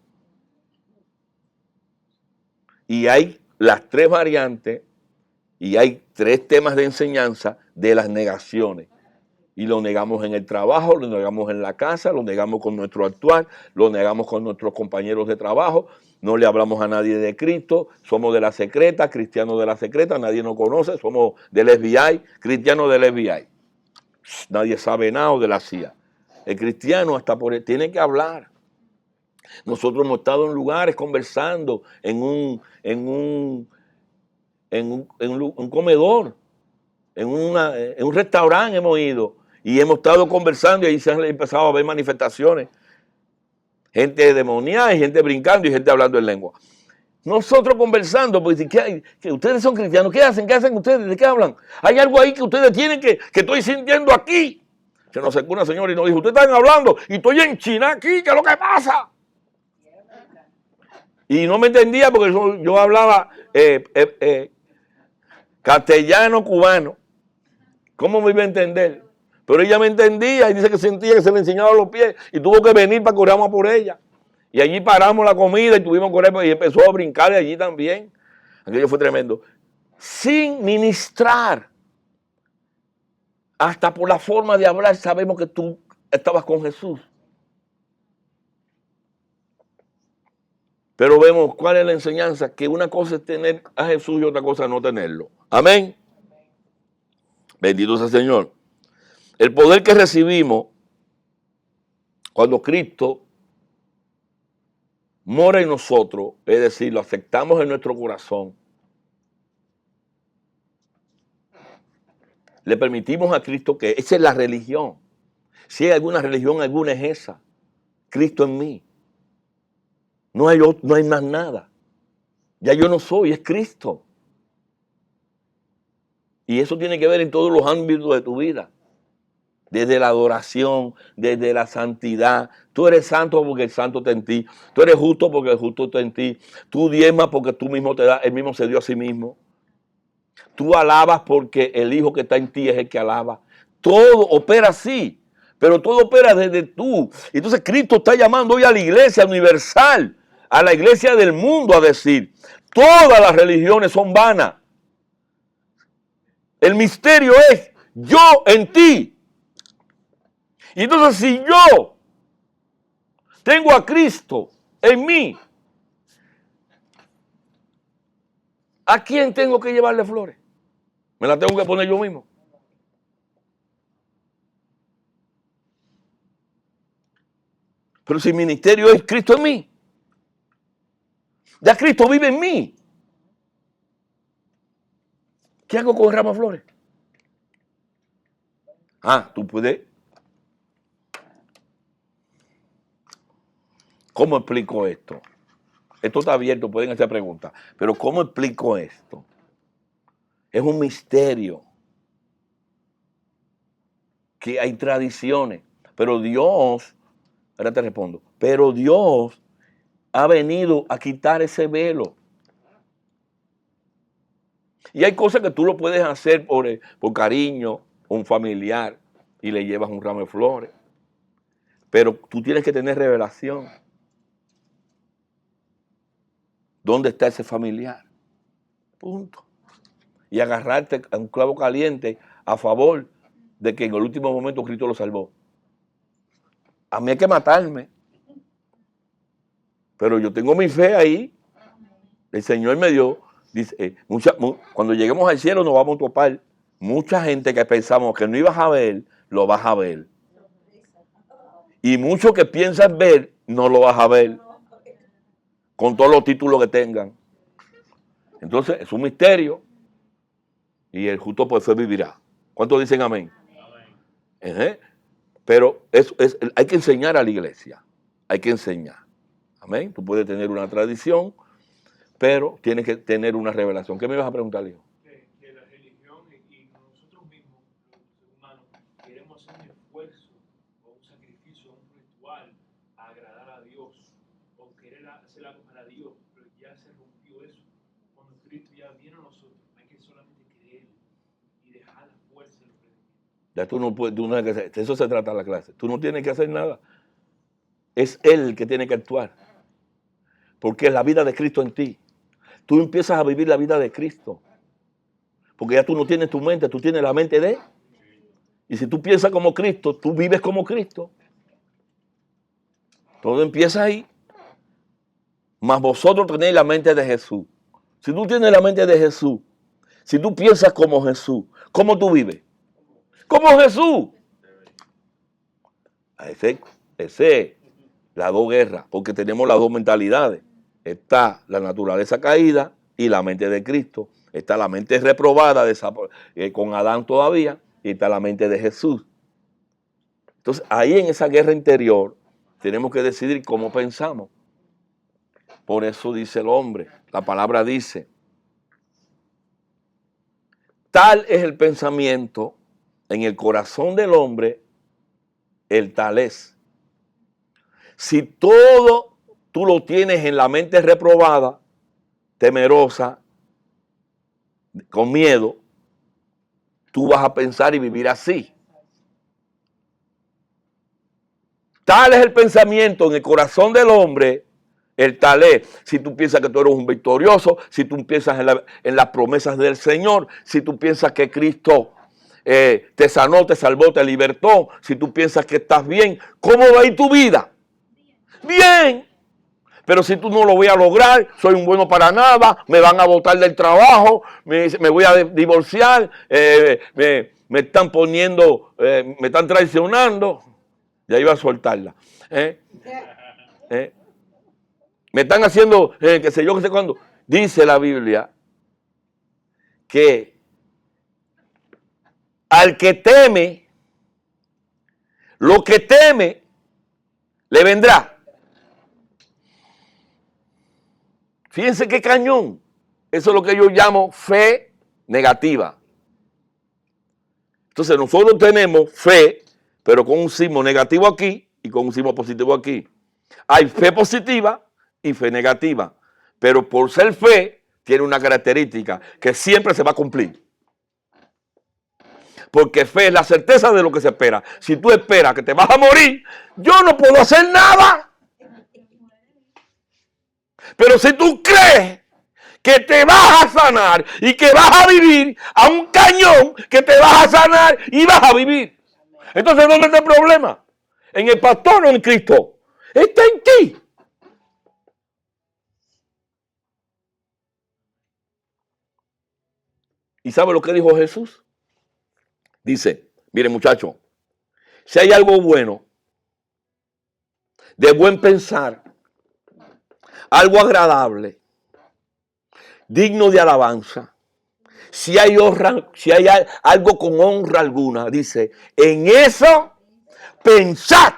Y hay las 3 variantes y hay 3 temas de enseñanza de las negaciones. Y lo negamos en el trabajo, lo negamos en la casa, lo negamos con nuestro actuar, lo negamos con nuestros compañeros de trabajo, no le hablamos a nadie de Cristo, somos de la secreta, cristianos de la secreta, nadie nos conoce, somos del FBI, cristianos del FBI. Nadie sabe nada de la CIA. El cristiano hasta tiene que hablar. Nosotros hemos estado en lugares conversando, en un comedor, en un restaurante hemos ido y hemos estado conversando y ahí se han empezado a ver manifestaciones. Gente demoniada y gente brincando y gente hablando en lengua. Nosotros conversando, pues, que ustedes son cristianos, ¿qué hacen? ¿Qué hacen ustedes? ¿De qué hablan? Hay algo ahí que ustedes tienen que estoy sintiendo aquí. Se nos acercó una señora y nos dijo: ustedes están hablando y estoy en China aquí, ¿qué es lo que pasa? Y no me entendía porque yo hablaba castellano cubano. ¿Cómo me iba a entender? Pero ella me entendía y dice que sentía que se le enseñaban los pies y tuvo que venir para que oráramos por ella. Y allí paramos la comida y tuvimos que orar y empezó a brincar allí también. Aquello fue tremendo. Sin ministrar. Hasta por la forma de hablar sabemos que tú estabas con Jesús. Pero vemos cuál es la enseñanza, que una cosa es tener a Jesús y otra cosa no tenerlo. Amén. Bendito sea el Señor. El poder que recibimos cuando Cristo mora en nosotros, es decir, lo aceptamos en nuestro corazón, le permitimos a Cristo que esa es la religión. Si hay alguna religión, alguna es esa. Cristo en mí. No hay más nada. Ya yo no soy, es Cristo. Y eso tiene que ver en todos los ámbitos de tu vida. Desde la adoración, desde la santidad. Tú eres santo porque el santo está en ti. Tú eres justo porque el justo está en ti. Tú diezmas porque tú mismo te das, él mismo se dio a sí mismo. Tú alabas porque el Hijo que está en ti es el que alaba. Todo opera así, pero todo opera desde tú. Entonces Cristo está llamando hoy a la iglesia universal, a la iglesia del mundo, a decir: todas las religiones son vanas. El misterio es yo en ti. Y entonces si yo tengo a Cristo en mí, ¿a quién tengo que llevarle flores? ¿Me las tengo que poner yo mismo? Pero si el ministerio es Cristo en mí, ya Cristo vive en mí, ¿qué hago con el ramo de flores? Tú puedes. ¿Cómo explico esto? Esto está abierto, pueden hacer preguntas. Pero ¿cómo explico esto? Es un misterio. Que hay tradiciones. Pero Dios, ahora te respondo, pero Dios ha venido a quitar ese velo. Y hay cosas que tú lo puedes hacer por cariño, un familiar, y le llevas un ramo de flores. Pero tú tienes que tener revelación. ¿Dónde está ese familiar? Punto. Y agarrarte a un clavo caliente a favor de que en el último momento Cristo lo salvó. A mí hay que matarme. Pero yo tengo mi fe ahí. El Señor me dio, dice, cuando lleguemos al cielo nos vamos a topar. Mucha gente que pensamos que no ibas a ver, lo vas a ver. Y muchos que piensan ver, no lo vas a ver. Con todos los títulos que tengan. Entonces, es un misterio. Y el justo por fe vivirá. ¿Cuántos dicen amén? Amén. Pero hay que enseñar a la iglesia. Hay que enseñar. Amén. Tú puedes tener una tradición, pero tienes que tener una revelación. ¿Qué me vas a preguntar, hijo? Que la religión y nosotros mismos, los seres humanos, queremos hacer un esfuerzo o un sacrificio, un ritual a agradar a Dios o querer hacer algo para Dios, pero ya se rompió eso. Cuando Cristo ya viene a nosotros, hay que solamente creer y dejar la fuerza en lo que Ya tú no puedes, que hacer. De eso se trata la clase. Tú no tienes que hacer nada. Es Él el que tiene que actuar. Porque es la vida de Cristo en ti. Tú empiezas a vivir la vida de Cristo. Porque ya tú no tienes tu mente, tú tienes la mente de Él. Y si tú piensas como Cristo, tú vives como Cristo. Todo empieza ahí. Mas vosotros tenéis la mente de Jesús. Si tú tienes la mente de Jesús, si tú piensas como Jesús, ¿cómo tú vives? Como Jesús. Ese es las dos guerras, porque tenemos las dos mentalidades. Está la naturaleza caída y la mente de Cristo. Está la mente reprobada con Adán todavía y está la mente de Jesús. Entonces, ahí en esa guerra interior tenemos que decidir cómo pensamos. Por eso dice el hombre, la palabra dice, tal es el pensamiento en el corazón del hombre, el tal es. Si todo tú lo tienes en la mente reprobada, temerosa, con miedo, tú vas a pensar y vivir así. Tal es el pensamiento en el corazón del hombre, el tal es. Si tú piensas que tú eres un victorioso, si tú piensas en las promesas del Señor, si tú piensas que Cristo te sanó, te salvó, te libertó, si tú piensas que estás bien, ¿cómo va a ir tu vida? Bien. Pero si tú no lo voy a lograr, soy un bueno para nada, me van a botar del trabajo, me voy a divorciar, me están poniendo, me están traicionando. Ya iba a soltarla. Me están haciendo, qué sé yo, qué sé cuándo. Dice la Biblia que al que teme, lo que teme, le vendrá. Fíjense qué cañón. Eso es lo que yo llamo fe negativa. Entonces nosotros tenemos fe, pero con un signo negativo aquí y con un signo positivo aquí. Hay fe positiva y fe negativa. Pero por ser fe, tiene una característica que siempre se va a cumplir. Porque fe es la certeza de lo que se espera. Si tú esperas que te vas a morir, yo no puedo hacer nada. Pero si tú crees que te vas a sanar y que vas a vivir a un cañón, que te vas a sanar y vas a vivir. Entonces, ¿dónde está el problema? ¿En el pastor o en Cristo? Está en ti. ¿Y sabe lo que dijo Jesús? Dice, miren muchachos, si hay algo bueno, de buen pensar, algo agradable, digno de alabanza, si hay honra, si hay algo con honra alguna, dice, en eso pensad.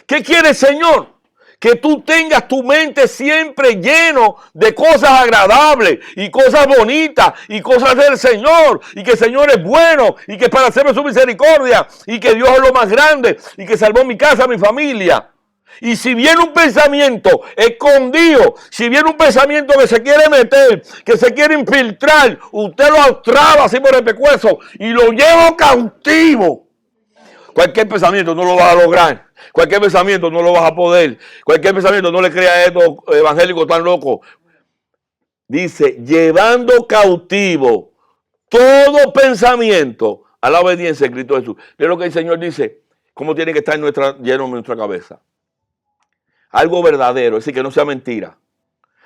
¿Qué quiere el Señor? Que tú tengas tu mente siempre lleno de cosas agradables y cosas bonitas y cosas del Señor, y que el Señor es bueno y que para hacerme su misericordia y que Dios es lo más grande y que salvó mi casa, mi familia. Y si viene un pensamiento escondido, si viene un pensamiento que se quiere meter, que se quiere infiltrar, usted lo atrapa así por el pescuezo y lo lleva cautivo. Cualquier pensamiento no lo vas a lograr. Cualquier pensamiento no lo vas a poder. Cualquier pensamiento no le crea a estos evangélicos tan locos. Dice, llevando cautivo todo pensamiento a la obediencia de Cristo Jesús. Es lo que el Señor dice. ¿Cómo tiene que estar lleno en nuestra cabeza? Algo verdadero, es decir, que no sea mentira.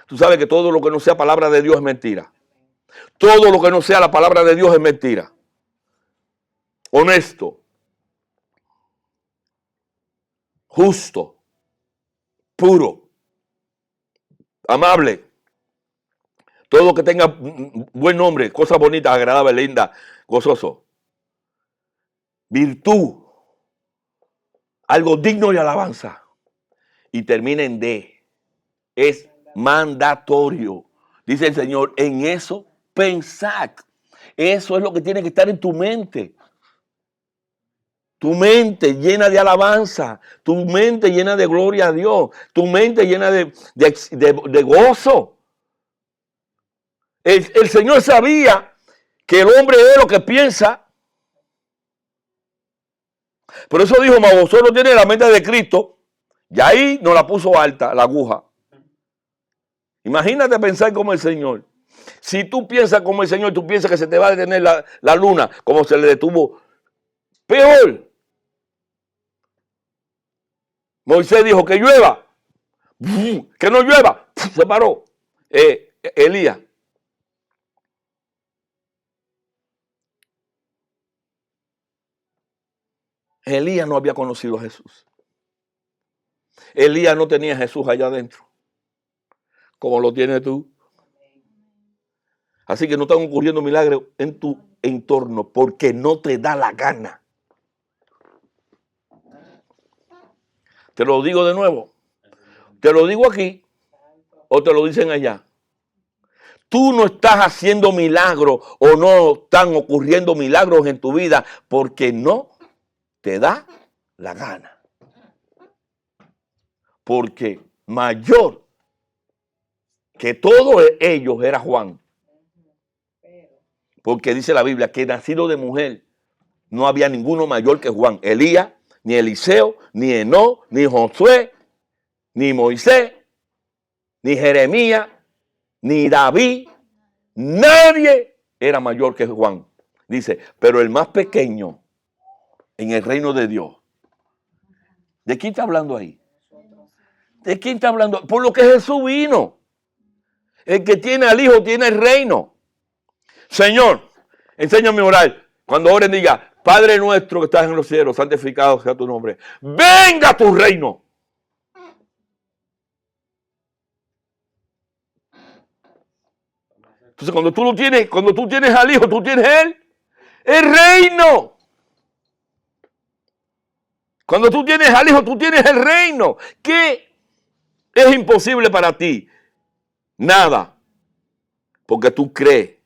Tú sabes que todo lo que no sea palabra de Dios es mentira. Todo lo que no sea la palabra de Dios es mentira. Honesto, justo, puro, amable. Todo lo que tenga buen nombre, cosas bonitas, agradables, lindas, gozoso. Virtud, algo digno de alabanza. Y termina en D. Es mandatorio. Dice el Señor, en eso pensad. Eso es lo que tiene que estar en tu mente. Tu mente llena de alabanza. Tu mente llena de gloria a Dios. Tu mente llena de gozo. El Señor sabía que el hombre es lo que piensa. Por eso dijo, mas vosotros tienen la mente de Cristo. Y ahí nos la puso alta, la aguja. Imagínate pensar como el Señor. Si tú piensas como el Señor, tú piensas que se te va a detener la luna, como se le detuvo. Peor. Moisés dijo que llueva. Que no llueva. Se paró. Elías. Elías no había conocido a Jesús. Elías no tenía a Jesús allá adentro, como lo tienes tú. Así que no están ocurriendo milagros en tu entorno porque no te da la gana. Te lo digo de nuevo. Te lo digo aquí o te lo dicen allá. Tú no estás haciendo milagros o no están ocurriendo milagros en tu vida porque no te da la gana. Porque mayor que todos ellos era Juan. Porque dice la Biblia que nacido de mujer no había ninguno mayor que Juan. Elías, ni Eliseo, ni Enoc, ni Josué, ni Moisés, ni Jeremías, ni David. Nadie era mayor que Juan. Dice, pero el más pequeño en el reino de Dios. ¿De quién está hablando ahí? ¿De quién está hablando? Por lo que Jesús vino. El que tiene al Hijo tiene el reino. Señor, enséñame a orar. Cuando oren diga, Padre nuestro que estás en los cielos, santificado sea tu nombre. Venga tu reino. Entonces cuando tú tienes al Hijo, tú tienes el reino. Cuando tú tienes al Hijo, tú tienes el reino. ¿Qué es imposible para ti? Nada. Porque tú crees.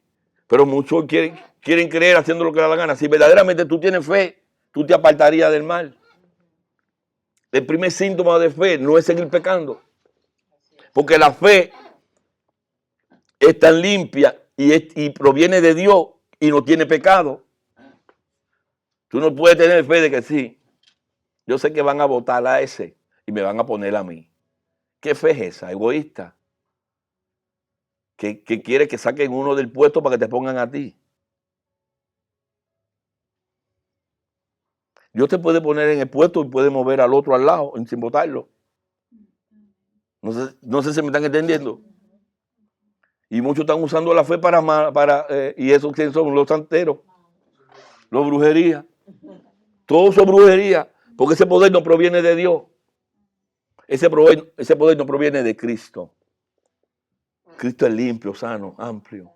Pero muchos quieren creer haciendo lo que le da la gana. Si verdaderamente tú tienes fe, tú te apartarías del mal. El primer síntoma de fe no es seguir pecando. Porque la fe es tan limpia y proviene de Dios y no tiene pecado. Tú no puedes tener fe de que sí. Yo sé que van a votar a ese y me van a poner a mí. ¿Qué fe es esa? Egoísta. Que quiere que saquen uno del puesto para que te pongan a ti. Dios te puede poner en el puesto y puede mover al otro al lado sin votarlo. No sé si me están entendiendo. Y muchos están usando la fe y esos que son los santeros, los brujerías. Todo eso es brujería, porque ese poder no proviene de Dios. Ese poder no proviene de Cristo. Cristo es limpio, sano, amplio.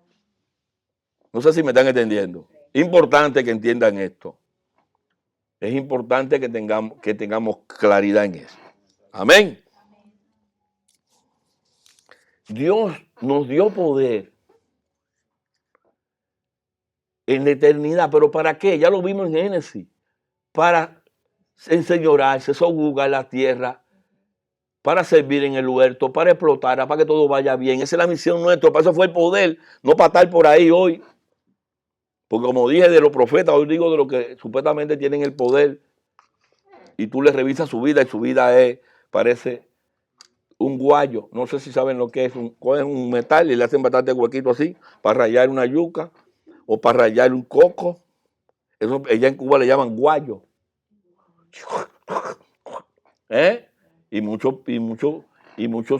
No sé si me están entendiendo. Importante que entiendan esto. Es importante que tengamos claridad en eso. Amén. Dios nos dio poder en la eternidad, pero ¿para qué? Ya lo vimos en Génesis. Para enseñorarse, sojuzgar la tierra, para servir en el huerto, para explotar, para que todo vaya bien. Esa es la misión nuestra, para eso fue el poder, no para estar por ahí hoy. Porque como dije de los profetas, hoy digo de los que supuestamente tienen el poder. Y tú le revisas su vida y su vida parece un guayo. No sé si saben lo que es. Cogen un metal y le hacen bastante huequito así para rayar una yuca o para rayar un coco. Eso allá en Cuba le llaman guayo. ¿Eh? Y muchos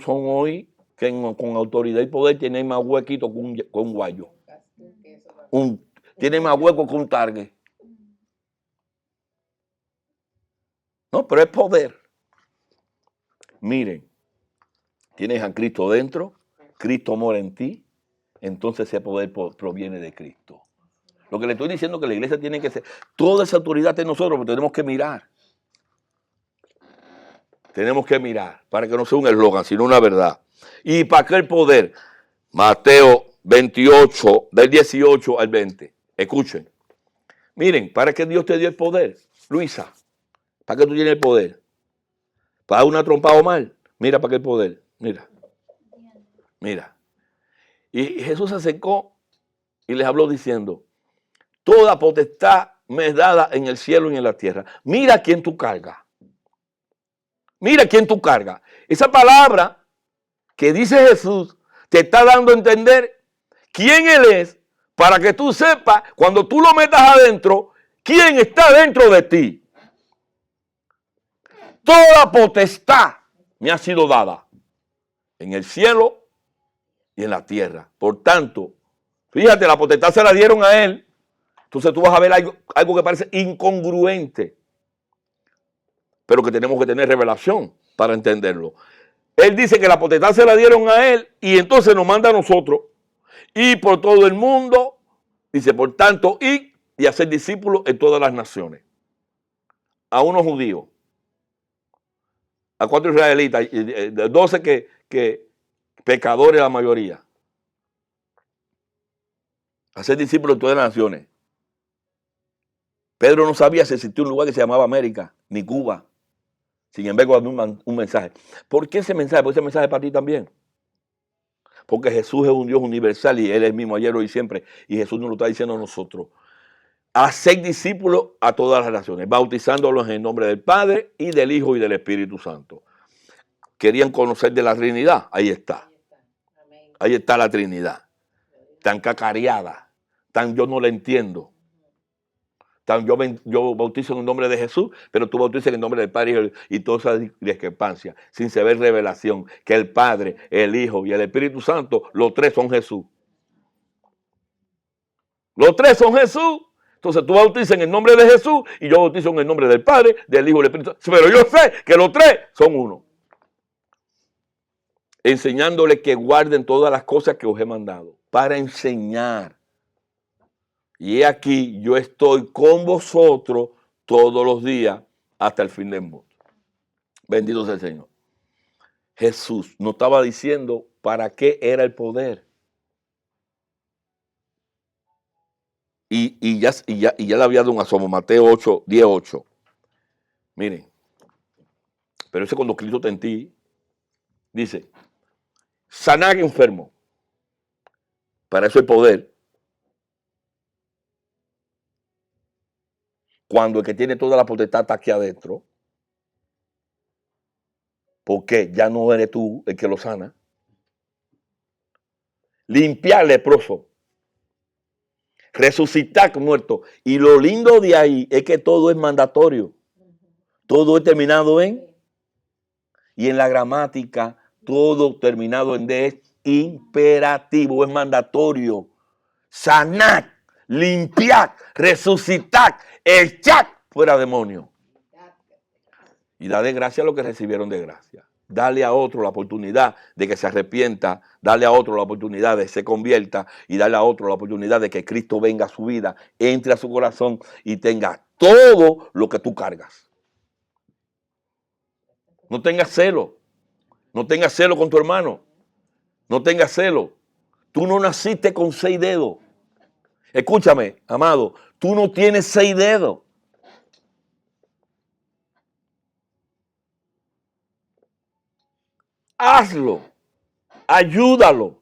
son hoy que con autoridad y poder tienen más huequito con un guayo. Tienen más hueco que un target. No, pero es poder. Miren, tienes a Cristo dentro, Cristo mora en ti, entonces ese poder proviene de Cristo. Lo que le estoy diciendo es que la iglesia tiene que ser, toda esa autoridad de nosotros, pero tenemos que mirar. Tenemos que mirar para que no sea un eslogan, sino una verdad. ¿Y para qué el poder? Mateo 28, del 18 al 20. Escuchen. Miren, ¿para qué Dios te dio el poder? Luisa, ¿para qué tú tienes el poder? ¿Para dar una trompada o mal? Mira, ¿para qué el poder? Mira. Y Jesús se acercó y les habló diciendo, toda potestad me es dada en el cielo y en la tierra. Mira quién tú cargas. Mira quién tú cargas. Esa palabra que dice Jesús te está dando a entender quién Él es para que tú sepas, cuando tú lo metas adentro, quién está dentro de ti. Toda potestad me ha sido dada en el cielo y en la tierra. Por tanto, fíjate, la potestad se la dieron a Él. Entonces tú vas a ver algo que parece incongruente, pero que tenemos que tener revelación para entenderlo. Él dice que la potestad se la dieron a Él y entonces nos manda a nosotros y por todo el mundo, dice, por tanto, ir y hacer discípulos en todas las naciones. A unos judíos, a 4 israelitas, 12 que pecadores la mayoría. Hacer discípulos en todas las naciones. Pedro no sabía si existía un lugar que se llamaba América, ni Cuba. Sin embargo, había un mensaje. ¿Por qué ese mensaje? Porque ese mensaje es para ti también. Porque Jesús es un Dios universal y Él es el mismo ayer, hoy y siempre. Y Jesús nos lo está diciendo a nosotros. Hacer discípulos a todas las naciones, bautizándolos en el nombre del Padre y del Hijo y del Espíritu Santo. Querían conocer de la Trinidad. Ahí está. Ahí está la Trinidad. Tan cacareada. Tan yo no la entiendo. Yo bautizo en el nombre de Jesús, pero tú bautizas en el nombre del Padre y toda esa discrepancia, sin saber revelación, que el Padre, el Hijo y el Espíritu Santo, los tres son Jesús. Los tres son Jesús. Entonces tú bautizas en el nombre de Jesús y yo bautizo en el nombre del Padre, del Hijo y del Espíritu Santo. Pero yo sé que los tres son uno. Enseñándoles que guarden todas las cosas que os he mandado. Para enseñar. Y aquí yo estoy con vosotros todos los días hasta el fin del mundo. Bendito sea el Señor. Jesús nos estaba diciendo para qué era el poder. Y ya le había dado un asomo. Mateo 8, 18. Miren. Pero ese cuando Cristo está en ti, dice, sanar enfermo. Para eso el poder. Cuando el que tiene toda la potestad está aquí adentro, porque ya no eres tú el que lo sana. Limpiar leproso. Resucitar muerto. Y lo lindo de ahí es que todo es mandatorio. Todo es terminado en. Y en la gramática, todo terminado en D es imperativo, es mandatorio. Sanar, limpiar, resucitar, echar fuera demonio. Y darle gracia a los que recibieron de gracia. Darle a otro la oportunidad de que se arrepienta, darle a otro la oportunidad de que se convierta y darle a otro la oportunidad de que Cristo venga a su vida, entre a su corazón y tenga todo lo que tú cargas. No tengas celo. No tengas celo con tu hermano. No tengas celo. Tú no naciste con 6 dedos. Escúchame, amado. Tú no tienes 6 dedos. Hazlo. Ayúdalo.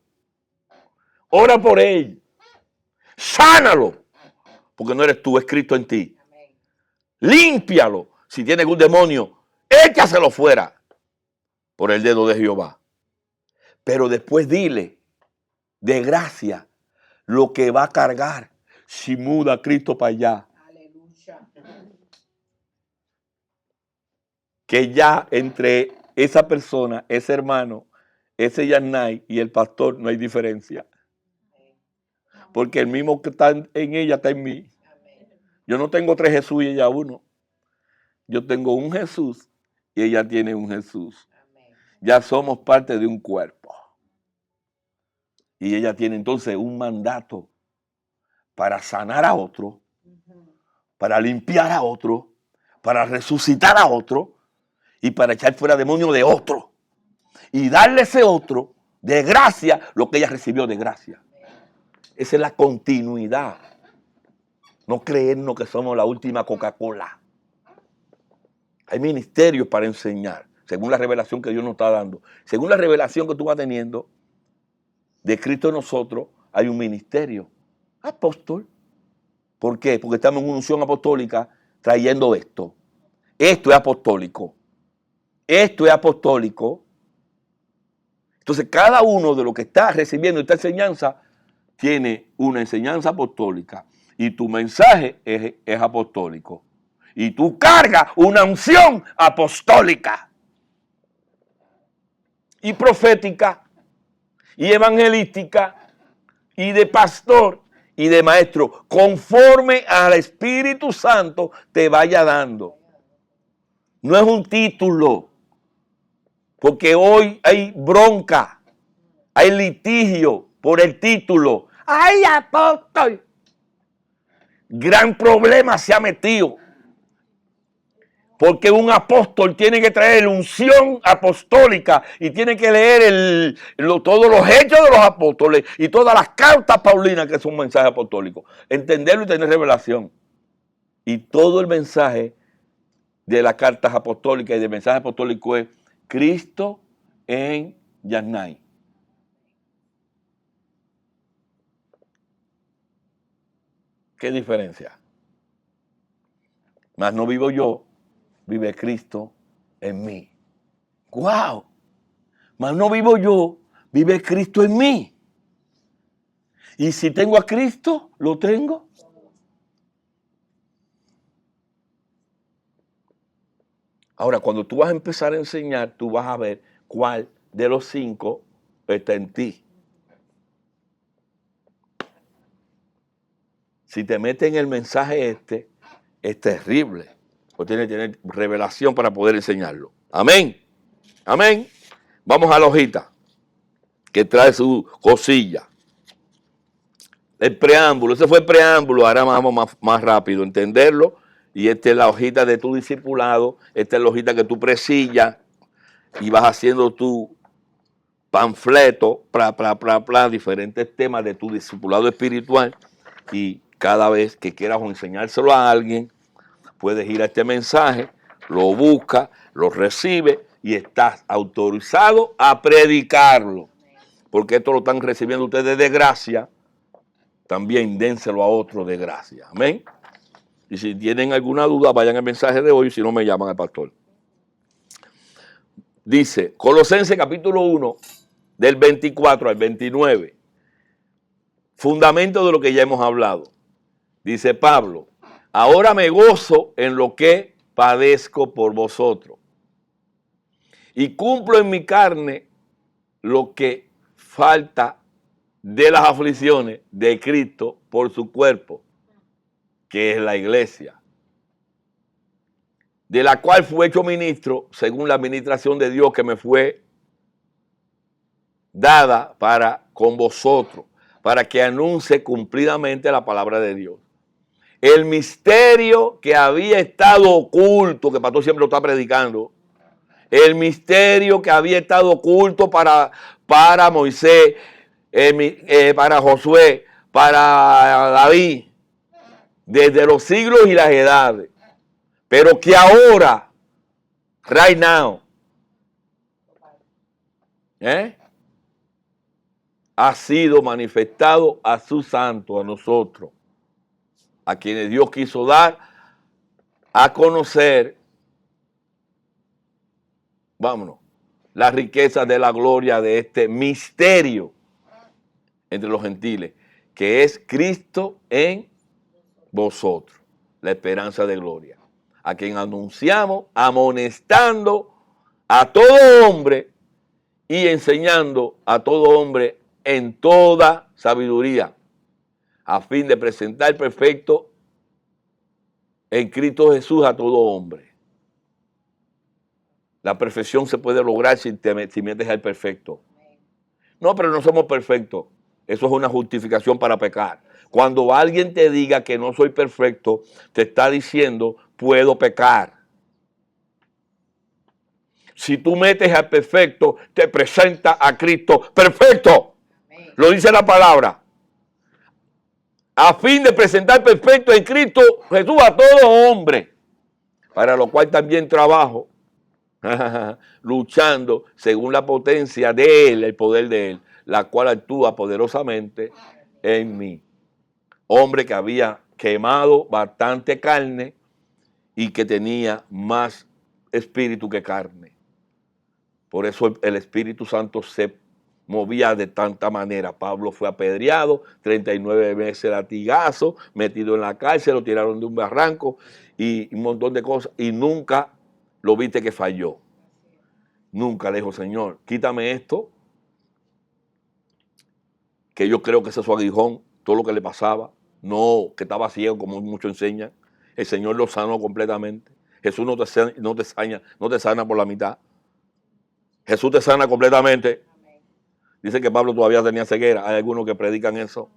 Ora por él. Sánalo. Porque no eres tú, es Cristo en ti. Límpialo. Si tiene algún demonio, échaselo fuera por el dedo de Jehová. Pero después dile de gracia lo que va a cargar si muda a Cristo para allá. Aleluya. que ya entre esa persona, ese hermano, ese Yanai y el pastor no hay diferencia. Porque el mismo que está en ella está en mí. Yo no tengo 3 Jesús y ella uno. Yo tengo un Jesús y ella tiene un Jesús. Ya somos parte de un cuerpo. Y ella tiene entonces un mandato para sanar a otro, para limpiar a otro, para resucitar a otro y para echar fuera demonios de otro. Y darle a ese otro de gracia lo que ella recibió de gracia. Esa es la continuidad. No creernos que somos la última Coca-Cola. Hay ministerios para enseñar, según la revelación que Dios nos está dando. Según la revelación que tú vas teniendo de Cristo en nosotros, hay un ministerio. Apóstol. ¿Por qué? Porque estamos en una unción apostólica trayendo esto. Esto es apostólico. Esto es apostólico. Entonces, cada uno de los que está recibiendo esta enseñanza tiene una enseñanza apostólica. Y tu mensaje es apostólico. Y tú cargas una unción apostólica. Y profética. Y evangelística. Y de pastor. Y de maestro. Conforme al Espíritu Santo te vaya dando. No es un título. Porque hoy hay bronca. Hay litigio por el título. ¡Ay, apóstol! Gran problema se ha metido. Porque un apóstol tiene que traer unción apostólica y tiene que leer todos los hechos de los apóstoles y todas las cartas paulinas que son mensajes apostólicos. Entenderlo y tener revelación. Y todo el mensaje de las cartas apostólicas y del mensaje apostólico es Cristo en Yanai. ¿Qué diferencia? Mas no vivo yo, vive Cristo en mí. ¡Wow! Mas no vivo yo, vive Cristo en mí. Y si tengo a Cristo, lo tengo. Ahora, cuando tú vas a empezar a enseñar, tú vas a ver cuál de los 5 está en ti. Si te metes en el mensaje es terrible. Pues tienes que tener revelación para poder enseñarlo. Amén. Amén. Vamos a la hojita que trae su cosilla. El preámbulo, ese fue el preámbulo. Ahora vamos más rápido a entenderlo. Y esta es la hojita de tu discipulado. Esta es la hojita que tú presillas y vas haciendo tu panfleto, diferentes temas de tu discipulado espiritual. Y cada vez que quieras enseñárselo a alguien, puedes ir a este mensaje, lo buscas, lo recibes y estás autorizado a predicarlo. Porque esto lo están recibiendo ustedes de gracia, también dénselo a otro de gracia. Amén. Y si tienen alguna duda, vayan al mensaje de hoy, si no me llaman al pastor. Dice, Colosenses capítulo 1, del 24 al 29. Fundamento de lo que ya hemos hablado. Dice Pablo, ahora me gozo en lo que padezco por vosotros. Y cumplo en mi carne lo que falta de las aflicciones de Cristo por su cuerpo, que es la iglesia, de la cual fue hecho ministro según la administración de Dios que me fue dada para con vosotros, para que anuncie cumplidamente la palabra de Dios. El misterio que había estado oculto, que el pastor siempre lo está predicando, el misterio que había estado oculto para Moisés, para Josué, para David, desde los siglos y las edades, pero que ahora, right now, ha sido manifestado a sus santos, a nosotros, a quienes Dios quiso dar a conocer, la riqueza de la gloria de este misterio entre los gentiles, que es Cristo en vosotros, la esperanza de gloria. a quien anunciamos, amonestando a todo hombre y enseñando a todo hombre en toda sabiduría, a fin de presentar perfecto en Cristo Jesús a todo hombre. La perfección se puede lograr si metes al perfecto. No, pero no somos perfectos. Eso es una justificación para pecar. Cuando alguien te diga que no soy perfecto, te está diciendo, puedo pecar. Si tú metes al perfecto, te presenta a Cristo perfecto. Amén. Lo dice la palabra. A fin de presentar perfecto en Cristo Jesús a todo hombre. Para lo cual también trabajo, luchando según la potencia de Él, el poder de Él, la cual actúa poderosamente en mí. Hombre que había quemado bastante carne y que tenía más espíritu que carne. Por eso el Espíritu Santo se movía de tanta manera. Pablo fue apedreado, 39 veces latigazo, metido en la cárcel, lo tiraron de un barranco y un montón de cosas. Y nunca lo viste que falló. Nunca le dijo, Señor, quítame esto, que yo creo que ese es su aguijón, todo lo que le pasaba. No, que estaba ciego, como muchos enseñan. El Señor lo sanó completamente. Jesús no te sana por la mitad. Jesús te sana completamente. Dice que Pablo todavía tenía ceguera. Hay algunos que predican eso,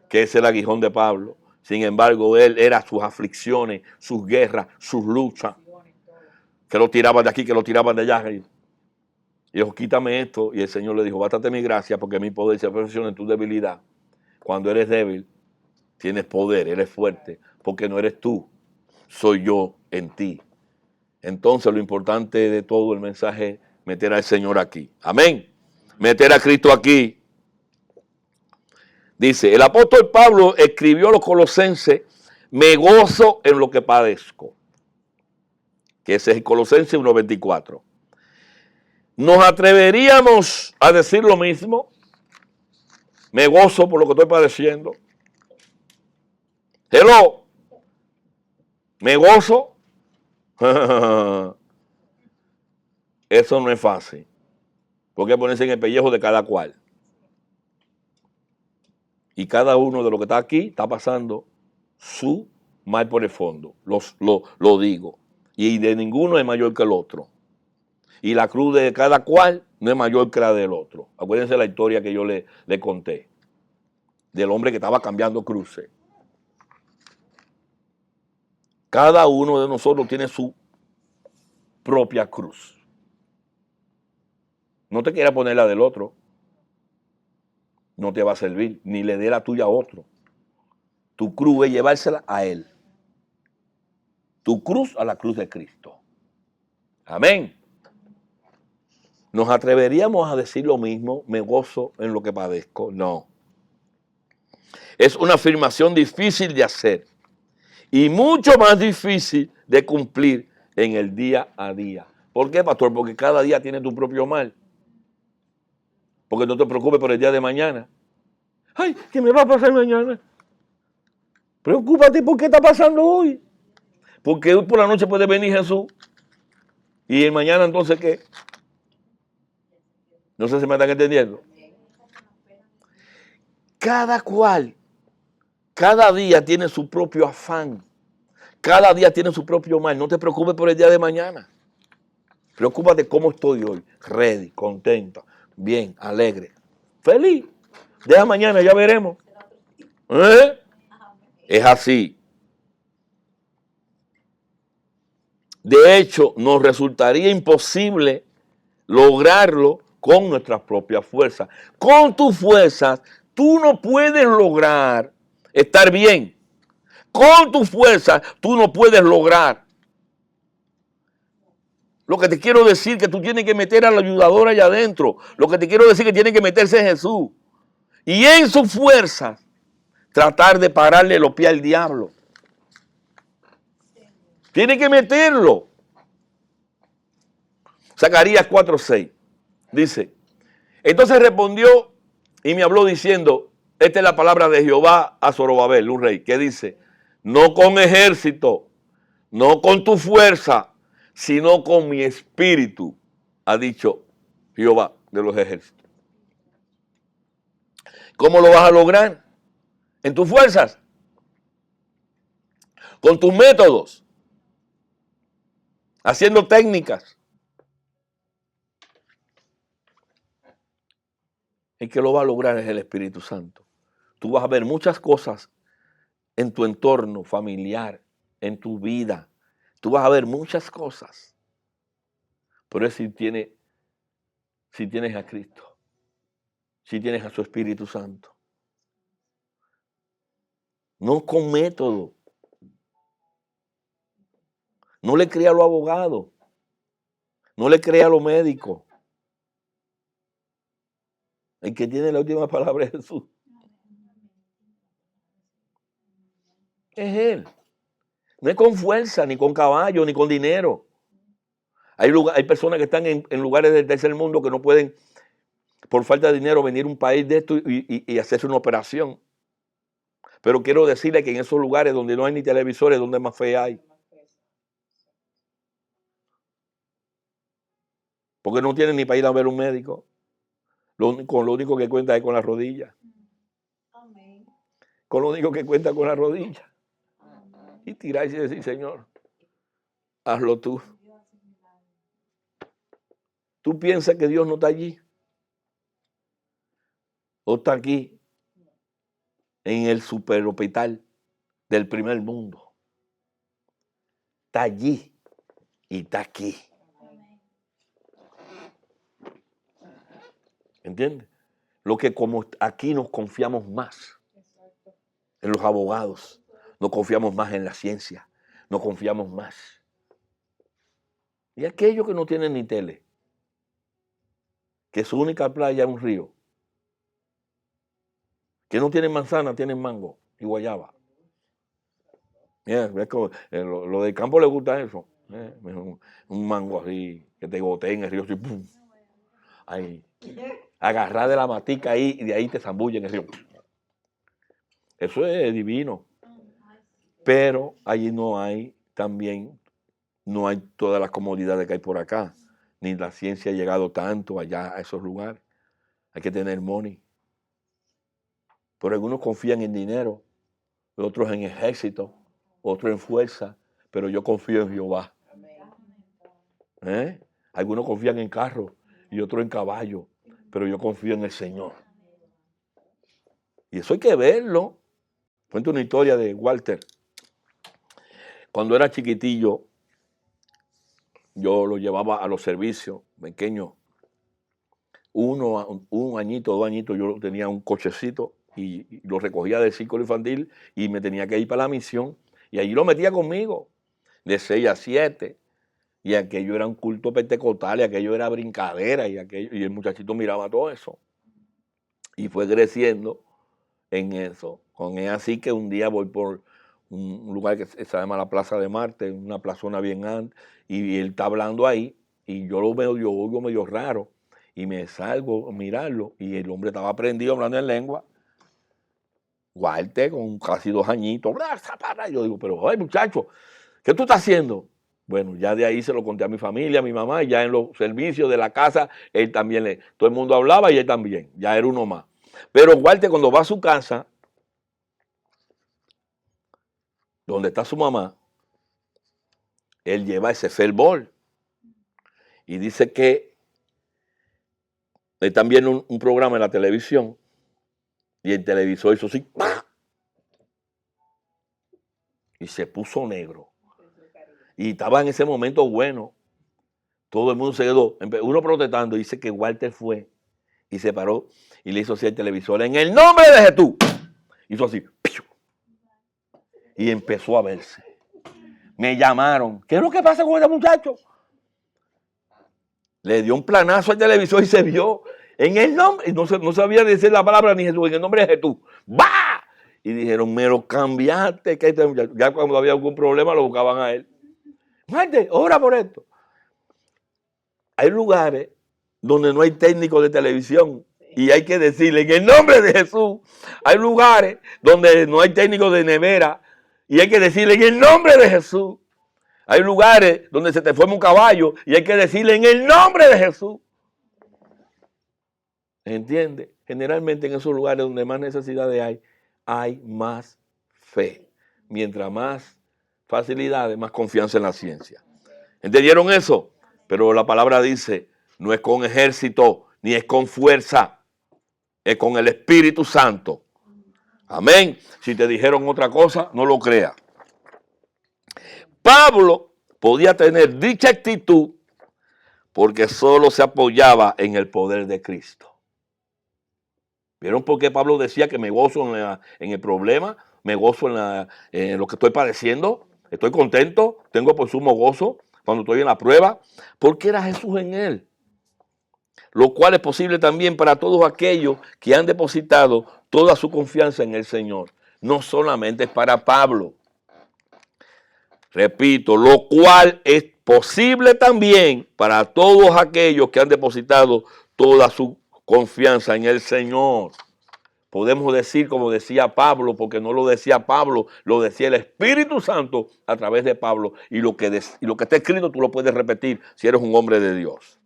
que es el aguijón de Pablo. Sin embargo, él era sus aflicciones, sus guerras, sus luchas. Que lo tiraban de aquí, que lo tiraban de allá. Y dijo, quítame esto. Y el Señor le dijo, bástate mi gracia, porque mi poder se perfecciona en tu debilidad. Cuando eres débil, tienes poder, eres fuerte, porque no eres tú, soy yo en ti. Entonces lo importante de todo el mensaje es meter al Señor aquí. Amén. Meter a Cristo aquí. Dice, el apóstol Pablo escribió a los colosenses, me gozo en lo que padezco. Que ese es el Colosenses 1:24. ¿Nos atreveríamos a decir lo mismo? Me gozo por lo que estoy padeciendo. Hello. Me gozo. Eso no es fácil. Porque hay que ponerse en el pellejo de cada cual. Y cada uno de los que está aquí está pasando su mal por el fondo. Lo digo. Y de ninguno es mayor que el otro. Y la cruz de cada cual no es mayor que la del otro. Acuérdense la historia que yo le conté. Del hombre que estaba cambiando cruces. Cada uno de nosotros tiene su propia cruz. No te quieras poner la del otro. No te va a servir. Ni le dé la tuya a otro. Tu cruz es llevársela a Él. Tu cruz a la cruz de Cristo. Amén. ¿Nos atreveríamos a decir lo mismo? Me gozo en lo que padezco. No. Es una afirmación difícil de hacer. Y mucho más difícil de cumplir en el día a día. ¿Por qué, pastor? Porque cada día tiene tu propio mal. Porque no te preocupes por el día de mañana. Ay, ¿qué me va a pasar mañana? Preocúpate por qué está pasando hoy. Porque hoy por la noche puede venir Jesús. ¿Y el mañana entonces qué? No sé si me están entendiendo. Cada cual, cada día tiene su propio afán. Cada día tiene su propio mal. No te preocupes por el día de mañana. Preocúpate cómo estoy hoy. Ready, contento, bien, alegre, feliz. Deja mañana, ya veremos. Es así. De hecho, nos resultaría imposible lograrlo con nuestras propias fuerzas. Con tus fuerzas, tú no puedes lograr estar bien. Con tus fuerzas, tú no puedes lograr. Lo que te quiero decir es que tú tienes que meter a la ayudadora allá adentro. Lo que te quiero decir es que tiene que meterse Jesús. Y en sus fuerzas, tratar de pararle los pies al diablo. Tiene que meterlo. Zacarías 4:6 dice, entonces respondió y me habló diciendo, esta es la palabra de Jehová a Zorobabel, un rey, que dice, no con ejército, No con tu fuerza, sino con mi espíritu, ha dicho Jehová de los ejércitos. ¿Cómo lo vas a lograr? En tus fuerzas, con tus métodos, haciendo técnicas. El que lo va a lograr es el Espíritu Santo. Tú vas a ver muchas cosas en tu entorno familiar, en tu vida. Tú vas a ver muchas cosas. Pero es si tienes a Cristo, si tienes a su Espíritu Santo. No con método. No le crea a los abogados. No le crea a los médicos. El que tiene la última palabra es Jesús. Es Él. No es con fuerza, ni con caballo, ni con dinero. Hay personas que están en lugares del tercer mundo que no pueden, por falta de dinero, venir a un país de esto y hacerse una operación. Pero quiero decirle que en esos lugares donde no hay ni televisores, donde más fe hay. Porque no tienen ni para ir a ver un médico. Lo único que cuenta es con la rodilla. Con lo único que cuenta con la rodilla. Y tirar y decir, Señor, hazlo tú. ¿Tú piensas que Dios no está allí? ¿O está aquí? En el superhospital del primer mundo. Está allí y está aquí. ¿Entiendes? Lo que como aquí nos confiamos más en los abogados, nos confiamos más en la ciencia, nos confiamos más. Y aquellos que no tienen ni tele, que su única playa es un río, que no tienen manzana, tienen mango y guayaba. Mira, lo del campo le gusta eso. Un mango así, que te gotea en el río, así, ¡pum! Ahí, agarrar de la matica ahí y de ahí te zambulla en el río. Eso es divino. Pero allí no hay todas las comodidades que hay por acá. Ni la ciencia ha llegado tanto allá a esos lugares. Hay que tener money. Pero algunos confían en dinero, otros en ejército, otros en fuerza, pero yo confío en Jehová. Algunos confían en carros y otros en caballos, pero yo confío en el Señor. Y eso hay que verlo. Cuento una historia de Walter. Cuando era chiquitillo, yo lo llevaba a los servicios pequeños. Un añito, 2 añitos, yo tenía un cochecito y lo recogía del círculo infantil y me tenía que ir para la misión. Y allí lo metía conmigo, de 6 a 7. Y aquello era un culto pentecostal, y aquello era brincadera, y el muchachito miraba todo eso. Y fue creciendo en eso. Con él así que un día voy por un lugar que se llama la Plaza de Marte, una plazona bien alta, y él está hablando ahí, y yo lo veo, yo oigo medio raro, y me salgo a mirarlo, y el hombre estaba prendido hablando en lengua. Walter, con casi 2 añitos, yo digo, pero ay muchacho, ¿qué tú estás haciendo? Bueno, ya de ahí se lo conté a mi familia, a mi mamá, y ya en los servicios de la casa, él también, todo el mundo hablaba y él también, ya era uno más. Pero Walter, cuando va a su casa, donde está su mamá, él lleva ese fervor. Y dice que están viendo un programa en la televisión, y el televisor hizo así, ¡pah! Y se puso negro. Y estaba en ese momento bueno. Todo el mundo se quedó, uno protestando, dice que Walter fue y se paró y le hizo así al televisor, en el nombre de Jesús. Hizo así, ¡piu! Y empezó a verse. Me llamaron, ¿qué es lo que pasa con este muchacho? Le dio un planazo al televisor y se vio en el nombre, no sabía decir la palabra ni Jesús, en el nombre de Jesús. ¡Bah! Y dijeron, me lo cambiaste. Que este muchacho, ya cuando había algún problema lo buscaban a él. Marte, ora por esto. Hay lugares donde no hay técnico de televisión y hay que decirle en el nombre de Jesús. Hay lugares donde no hay técnico de nevera y hay que decirle en el nombre de Jesús. Hay lugares donde se te forma un caballo y hay que decirle en el nombre de Jesús. ¿Entiendes? Generalmente en esos lugares donde más necesidades hay más fe. Mientras más facilidades, más confianza en la ciencia. ¿Entendieron eso? Pero la palabra dice, no es con ejército, ni es con fuerza, es con el Espíritu Santo. Amén. Si te dijeron otra cosa, no lo creas. Pablo podía tener dicha actitud porque solo se apoyaba en el poder de Cristo. ¿Vieron por qué Pablo decía que me gozo en el problema? Me gozo en lo que estoy padeciendo. Estoy contento, tengo por sumo gozo cuando estoy en la prueba, porque era Jesús en él. Lo cual es posible también para todos aquellos que han depositado toda su confianza en el Señor. No solamente es para Pablo. Repito, lo cual es posible también para todos aquellos que han depositado toda su confianza en el Señor. Podemos decir como decía Pablo, porque no lo decía Pablo, lo decía el Espíritu Santo a través de Pablo. Y lo que está escrito tú lo puedes repetir si eres un hombre de Dios.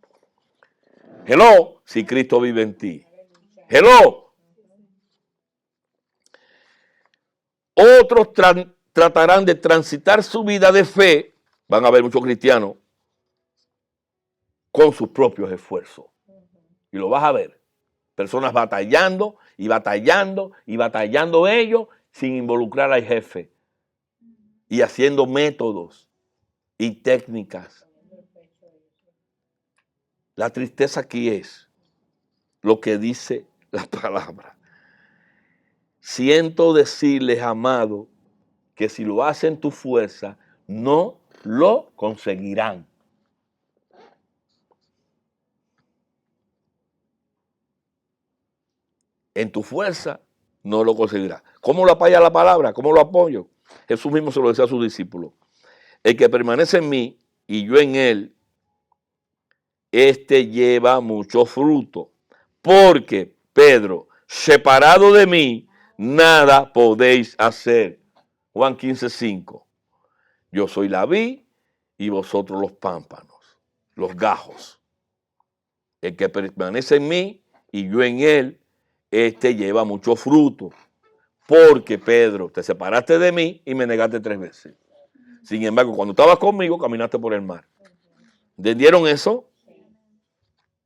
Hello, si Cristo vive en ti. Hello. Otros tratarán de transitar su vida de fe, van a haber muchos cristianos, con sus propios esfuerzos. Y lo vas a ver. Personas batallando y batallando y batallando ellos sin involucrar al jefe. Y haciendo métodos y técnicas. La tristeza aquí es lo que dice la palabra. Siento decirles, amado, que si lo hacen tu fuerza, no lo conseguirán. En tu fuerza no lo conseguirás. ¿Cómo lo apoya la palabra? ¿Cómo lo apoyo? Jesús mismo se lo decía a sus discípulos. El que permanece en mí y yo en él, este lleva mucho fruto. Porque, Pedro, separado de mí, nada podéis hacer. Juan 15:5. Yo soy la vid y vosotros los pámpanos, los gajos. El que permanece en mí y yo en él, este lleva mucho fruto. Porque, Pedro, te separaste de mí y me negaste 3 veces. Sin embargo, cuando estabas conmigo, caminaste por el mar. ¿Entendieron eso?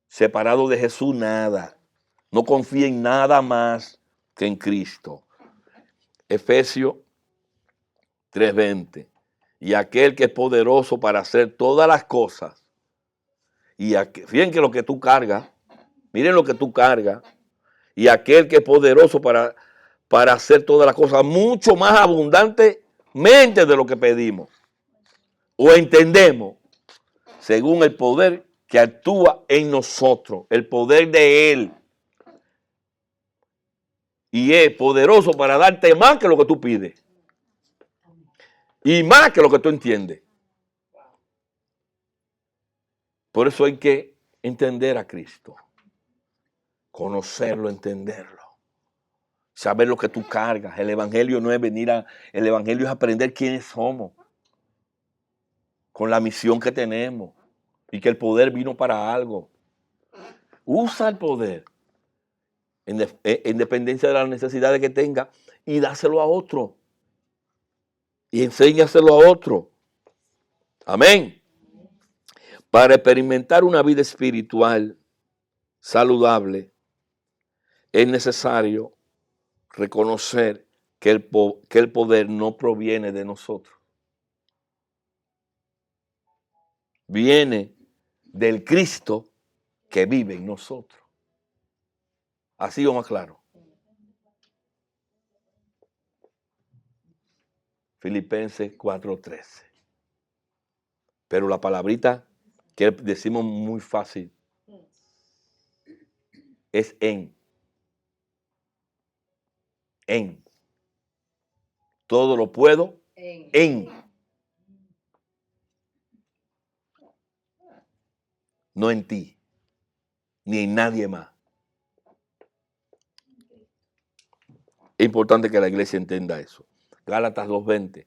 Separado de Jesús, nada. No confía en nada más que en Cristo. Efesios 3:20. Y aquel que es poderoso para hacer todas las cosas. Fíjense que lo que tú cargas, miren lo que tú cargas. Y aquel que es poderoso para hacer todas las cosas mucho más abundantemente de lo que pedimos o entendemos, según el poder que actúa en nosotros, el poder de Él. Y es poderoso para darte más que lo que tú pides. Y más que lo que tú entiendes. Por eso hay que entender a Cristo. Conocerlo, entenderlo. Saber lo que tú cargas. El evangelio no es el evangelio es aprender quiénes somos. Con la misión que tenemos. Y que el poder vino para algo. Usa el poder. En dependencia de las necesidades que tenga. Y dáselo a otro. Y enséñaselo a otro. Amén. Para experimentar una vida espiritual saludable, es necesario reconocer que el poder no proviene de nosotros. Viene del Cristo que vive en nosotros. Así o más claro. Filipenses 4:13. Pero la palabrita que decimos muy fácil es en. En. Todo lo puedo en. No en ti, ni en nadie más. Es importante que la iglesia entienda eso. Gálatas 2:20.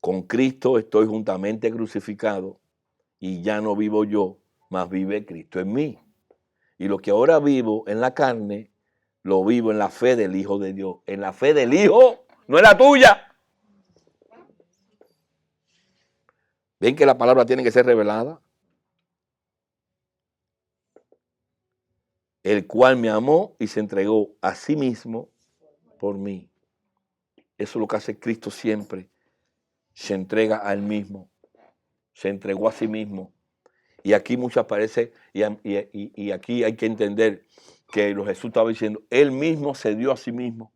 Con Cristo estoy juntamente crucificado y ya no vivo yo, mas vive Cristo en mí. Y lo que ahora vivo en la carne, lo vivo en la fe del Hijo de Dios. En la fe del Hijo, no es la tuya. ¿Ven que la palabra tiene que ser revelada? El cual me amó y se entregó a sí mismo por mí. Eso es lo que hace Cristo siempre. Se entrega a él mismo. Se entregó a sí mismo. Y aquí muchas parece, y aquí hay que entender que Jesús estaba diciendo, él mismo se dio a sí mismo.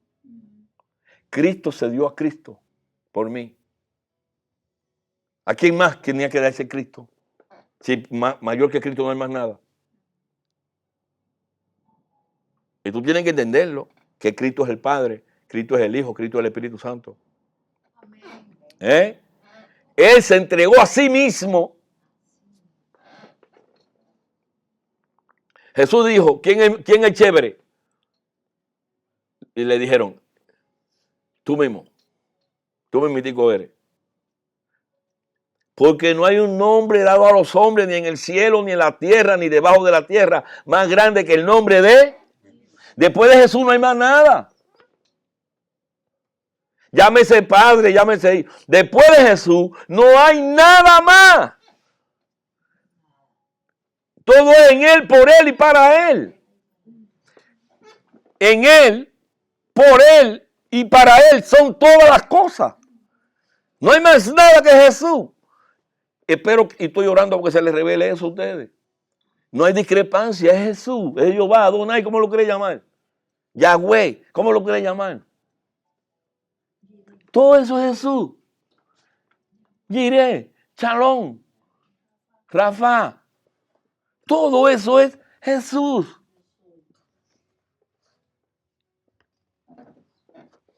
Cristo se dio a Cristo por mí. ¿A quién más tenía que darse Cristo? Si mayor que Cristo no hay más nada. Y tú tienes que entenderlo, que Cristo es el Padre, Cristo es el Hijo, Cristo es el Espíritu Santo. Él se entregó a sí mismo. Jesús dijo, ¿quién es chévere? Y le dijeron, tú mismo eres. Porque no hay un nombre dado a los hombres, ni en el cielo, ni en la tierra, ni debajo de la tierra, más grande que el nombre de... Después de Jesús no hay más nada. Llámese Padre, llámese Hijo. Después de Jesús no hay nada más. Todo es en Él, por Él y para Él. En Él, por Él y para Él son todas las cosas. No hay más nada que Jesús. Espero y estoy orando porque se les revele eso a ustedes. No hay discrepancia, es Jesús, es Jehová, Adonai, ¿cómo lo quiere llamar? Yahweh, ¿cómo lo quiere llamar? Todo eso es Jesús. Jireh, Shalom, Rafa. Todo eso es Jesús.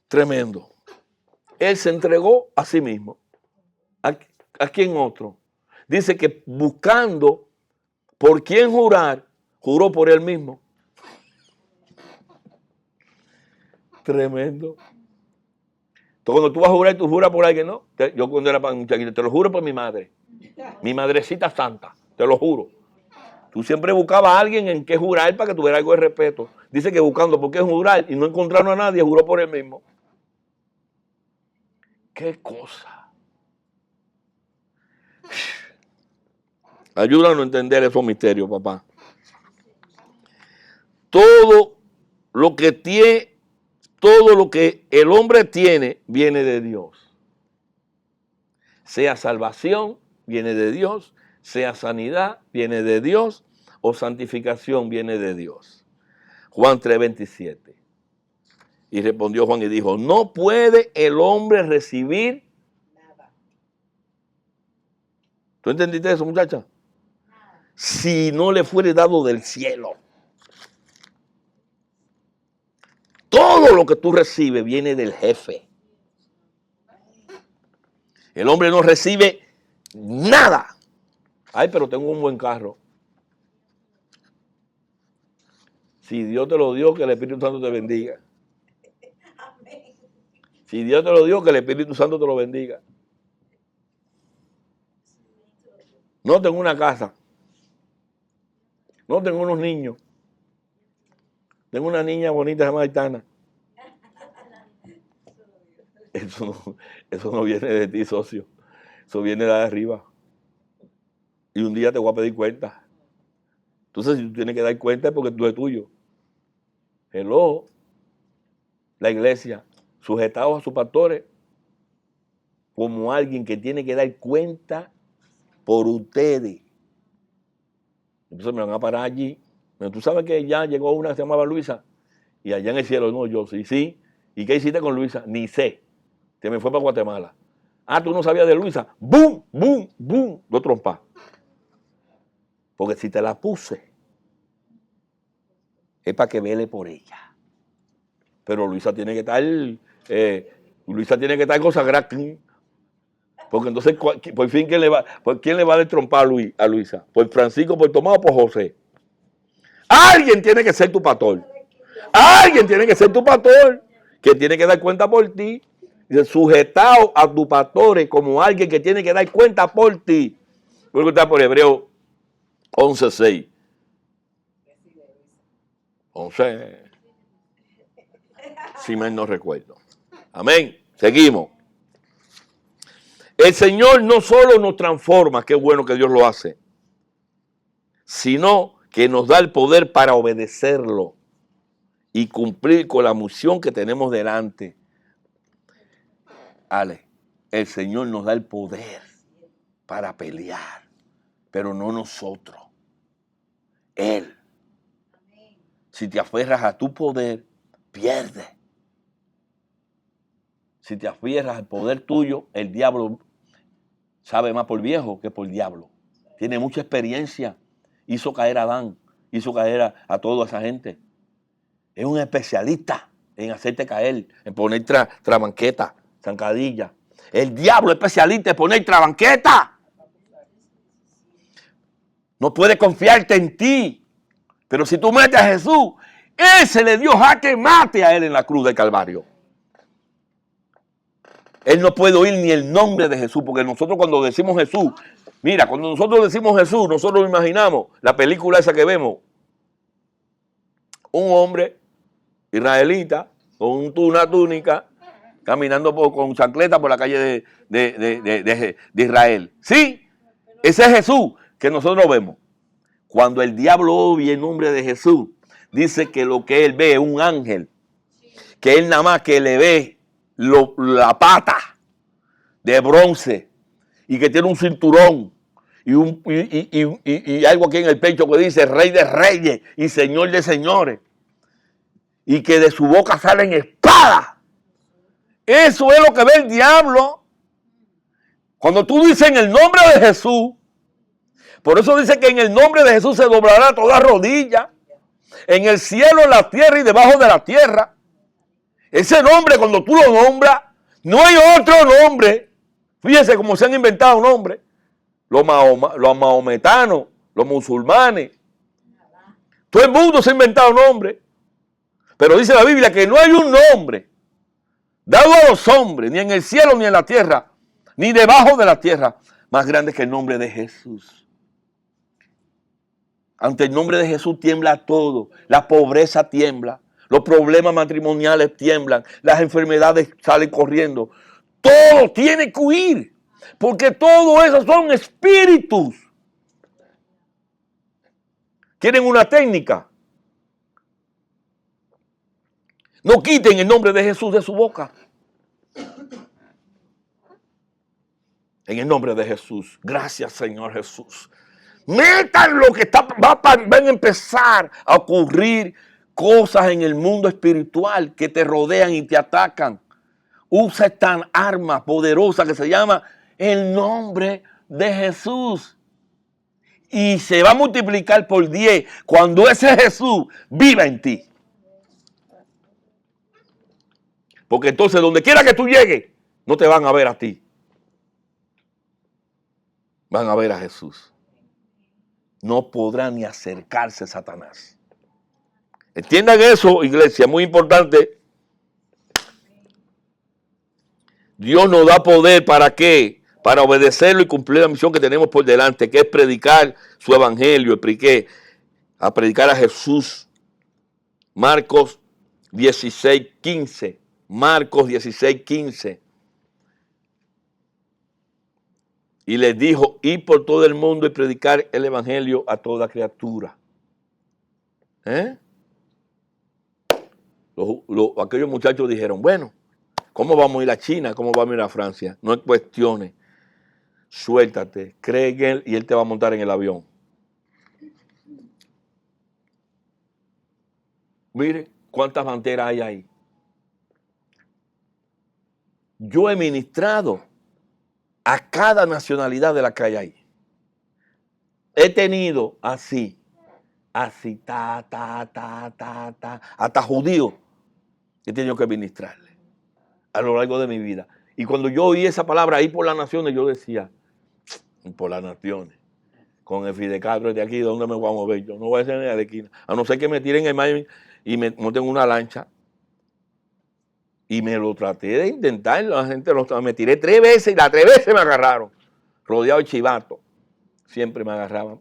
Tremendo. Él se entregó a sí mismo. ¿A quién otro? Dice que buscando por quién jurar, juró por él mismo. Tremendo. Entonces, cuando tú vas a jurar, tú juras por alguien, ¿no? Yo cuando era muchachito, te lo juro por mi madre. Mi madrecita santa, te lo juro. Tú siempre buscabas a alguien en qué jurar para que tuviera algo de respeto. Dice que buscando por qué jurar y no encontraron a nadie, juró por él mismo. ¡Qué cosa! Ayúdanos a entender esos misterios, papá. Todo lo que el hombre tiene viene de Dios. Sea salvación, viene de Dios. Sea sanidad, viene de Dios. O santificación, viene de Dios. Juan 3:27. Y respondió Juan y dijo, no puede el hombre recibir nada. ¿Tú entendiste eso, muchacha? Si no le fuere dado del cielo. Todo lo que tú recibes viene del jefe. El hombre no recibe nada. Ay, pero tengo un buen carro. Si Dios te lo dio, que el Espíritu Santo te bendiga. Si Dios te lo dio, que el Espíritu Santo te lo bendiga. No tengo una casa. No tengo unos niños. Tengo una niña bonita llamada Aitana. Eso no viene de ti, socio. Eso viene de arriba. Y un día te voy a pedir cuenta. Entonces, si tú tienes que dar cuenta es porque tú es tuyo. Hello. La iglesia, sujetados a sus pastores, como alguien que tiene que dar cuenta por ustedes. Entonces me van a parar allí. Pero tú sabes que ya llegó una que se llamaba Luisa. Y allá en el cielo, no, yo sí. ¿Y qué hiciste con Luisa? Ni sé. Se me fue para Guatemala. Ah, tú no sabías de Luisa. ¡Bum! ¡Bum! ¡Bum! Dos trompas. Porque si te la puse, es para que vele por ella. Pero Luisa tiene que estar consagrada. Porque entonces, por fin, ¿quién le va a dar trompa a Luisa? ¿Por Francisco, por Tomás o por José? Alguien tiene que ser tu pastor. Alguien tiene que ser tu pastor, que tiene que dar cuenta por ti. Dice, sujetado a tus pastores como alguien que tiene que dar cuenta por ti. Voy a contar por Hebreo 11:6. 11. Si mal no recuerdo. Amén. Seguimos. El Señor no solo nos transforma, qué bueno que Dios lo hace, sino que nos da el poder para obedecerlo y cumplir con la misión que tenemos delante. Ale, el Señor nos da el poder para pelear, pero no nosotros. Él. Si te aferras a tu poder, pierdes. Si te aferras al poder tuyo, el diablo sabe más por viejo que por diablo. Tiene mucha experiencia. Hizo caer a Adán, hizo caer a toda esa gente. Es un especialista en hacerte caer, en poner trabanqueta, zancadilla. El diablo es especialista en poner trabanqueta. No puede confiarte en ti. Pero si tú metes a Jesús, Él se le dio jaque mate a Él en la cruz del Calvario. Él no puede oír ni el nombre de Jesús, porque nosotros cuando decimos Jesús, mira, cuando nosotros decimos Jesús, nosotros imaginamos la película esa que vemos. Un hombre israelita con una túnica, caminando con chancleta por la calle de Israel. Sí, ese es Jesús que nosotros vemos. Cuando el diablo oye el nombre de Jesús, dice que lo que él ve es un ángel, que él nada más que le ve la pata de bronce y que tiene un cinturón y algo aquí en el pecho que dice Rey de Reyes y Señor de Señores, y que de su boca salen espadas. Eso es lo que ve el diablo. Cuando tú dices en el nombre de Jesús, por eso dice que en el nombre de Jesús se doblará toda rodilla, en el cielo, en la tierra y debajo de la tierra. Ese nombre, cuando tú lo nombras, no hay otro nombre. Fíjense cómo se han inventado nombres. Los mahometanos, los musulmanes. Todo el mundo se ha inventado nombres. Pero dice la Biblia que no hay un nombre dado a los hombres, ni en el cielo, ni en la tierra, ni debajo de la tierra, más grande que el nombre de Jesús. Ante el nombre de Jesús tiembla todo. La pobreza tiembla. Los problemas matrimoniales tiemblan. Las enfermedades salen corriendo. Todo tiene que huir. Porque todo eso son espíritus. ¿Quieren una técnica? No quiten el nombre de Jesús de su boca. En el nombre de Jesús. Gracias, Señor Jesús. Metan lo que van a empezar a ocurrir cosas en el mundo espiritual que te rodean y te atacan. Usa esta arma poderosa que se llama el nombre de Jesús. Y se va a multiplicar por 10 cuando ese Jesús viva en ti. Porque entonces donde quiera que tú llegues, no te van a ver a ti. Van a ver a Jesús. No podrá ni acercarse a Satanás. Entiendan eso, iglesia, muy importante. Dios nos da poder ¿para qué? Para obedecerlo y cumplir la misión que tenemos por delante, que es predicar su evangelio, a predicar a Jesús. Marcos 16:15. Marcos 16:15. Y les dijo, ir por todo el mundo y predicar el evangelio a toda criatura. Aquellos muchachos dijeron, bueno, ¿cómo vamos a ir a China? ¿Cómo vamos a ir a Francia? No hay cuestiones. Suéltate, cree en Él y Él te va a montar en el avión. Mire cuántas banderas hay ahí. Yo he ministrado a cada nacionalidad de la que hay ahí. He tenido así, hasta judíos he tenido que ministrarle a lo largo de mi vida. Y cuando yo oí esa palabra ahí por las naciones, yo decía, por las naciones, con el Fidecastro de aquí, ¿dónde me voy a mover? Yo no voy a ser ni a la esquina, a no ser que me tiren el mar y me monten una lancha. Y me lo traté de intentar, la gente me tiré 3 veces y las 3 veces me agarraron. Rodeado de chivatos. Siempre me agarraban.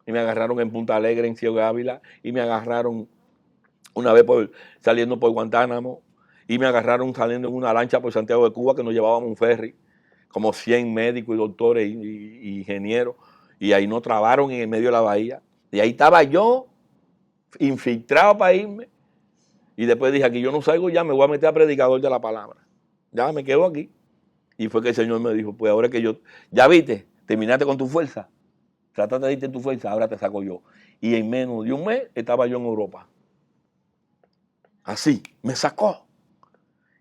Y me agarraron en Punta Alegre, en Ciego Ávila. Y me agarraron una vez saliendo por Guantánamo. Y me agarraron saliendo en una lancha por Santiago de Cuba, que nos llevábamos un ferry. Como 100 médicos y doctores y ingenieros. Y ahí nos trabaron en el medio de la bahía. Y ahí estaba yo, infiltrado para irme. Y después dije, aquí yo no salgo ya, me voy a meter a predicador de la palabra. Ya me quedo aquí. Y fue que el Señor me dijo, pues ahora que yo, ya viste, terminaste con tu fuerza. Trataste de irte tu fuerza, ahora te saco yo. Y en menos de un mes estaba yo en Europa. Así, me sacó.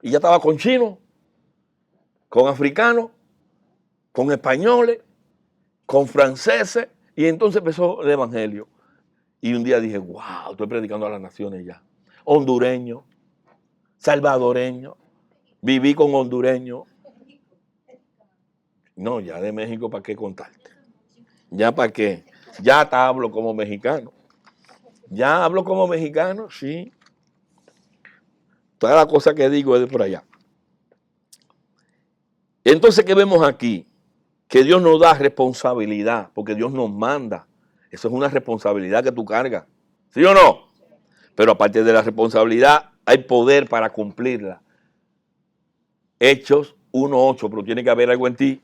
Y ya estaba con chinos, con africanos, con españoles, con franceses. Y entonces empezó el evangelio. Y un día dije, wow, estoy predicando a las naciones ya. Hondureño, salvadoreño, viví con hondureños. No, ya de México, ¿para qué contarte? ¿Ya para qué? Ya te hablo como mexicano. Ya hablo como mexicano, sí. Toda la cosa que digo es de por allá. Entonces, ¿qué vemos aquí? Que Dios nos da responsabilidad, porque Dios nos manda. Eso es una responsabilidad que tú cargas. ¿Sí o no? Pero aparte de la responsabilidad, hay poder para cumplirla. Hechos 1:8, pero tiene que haber algo en ti.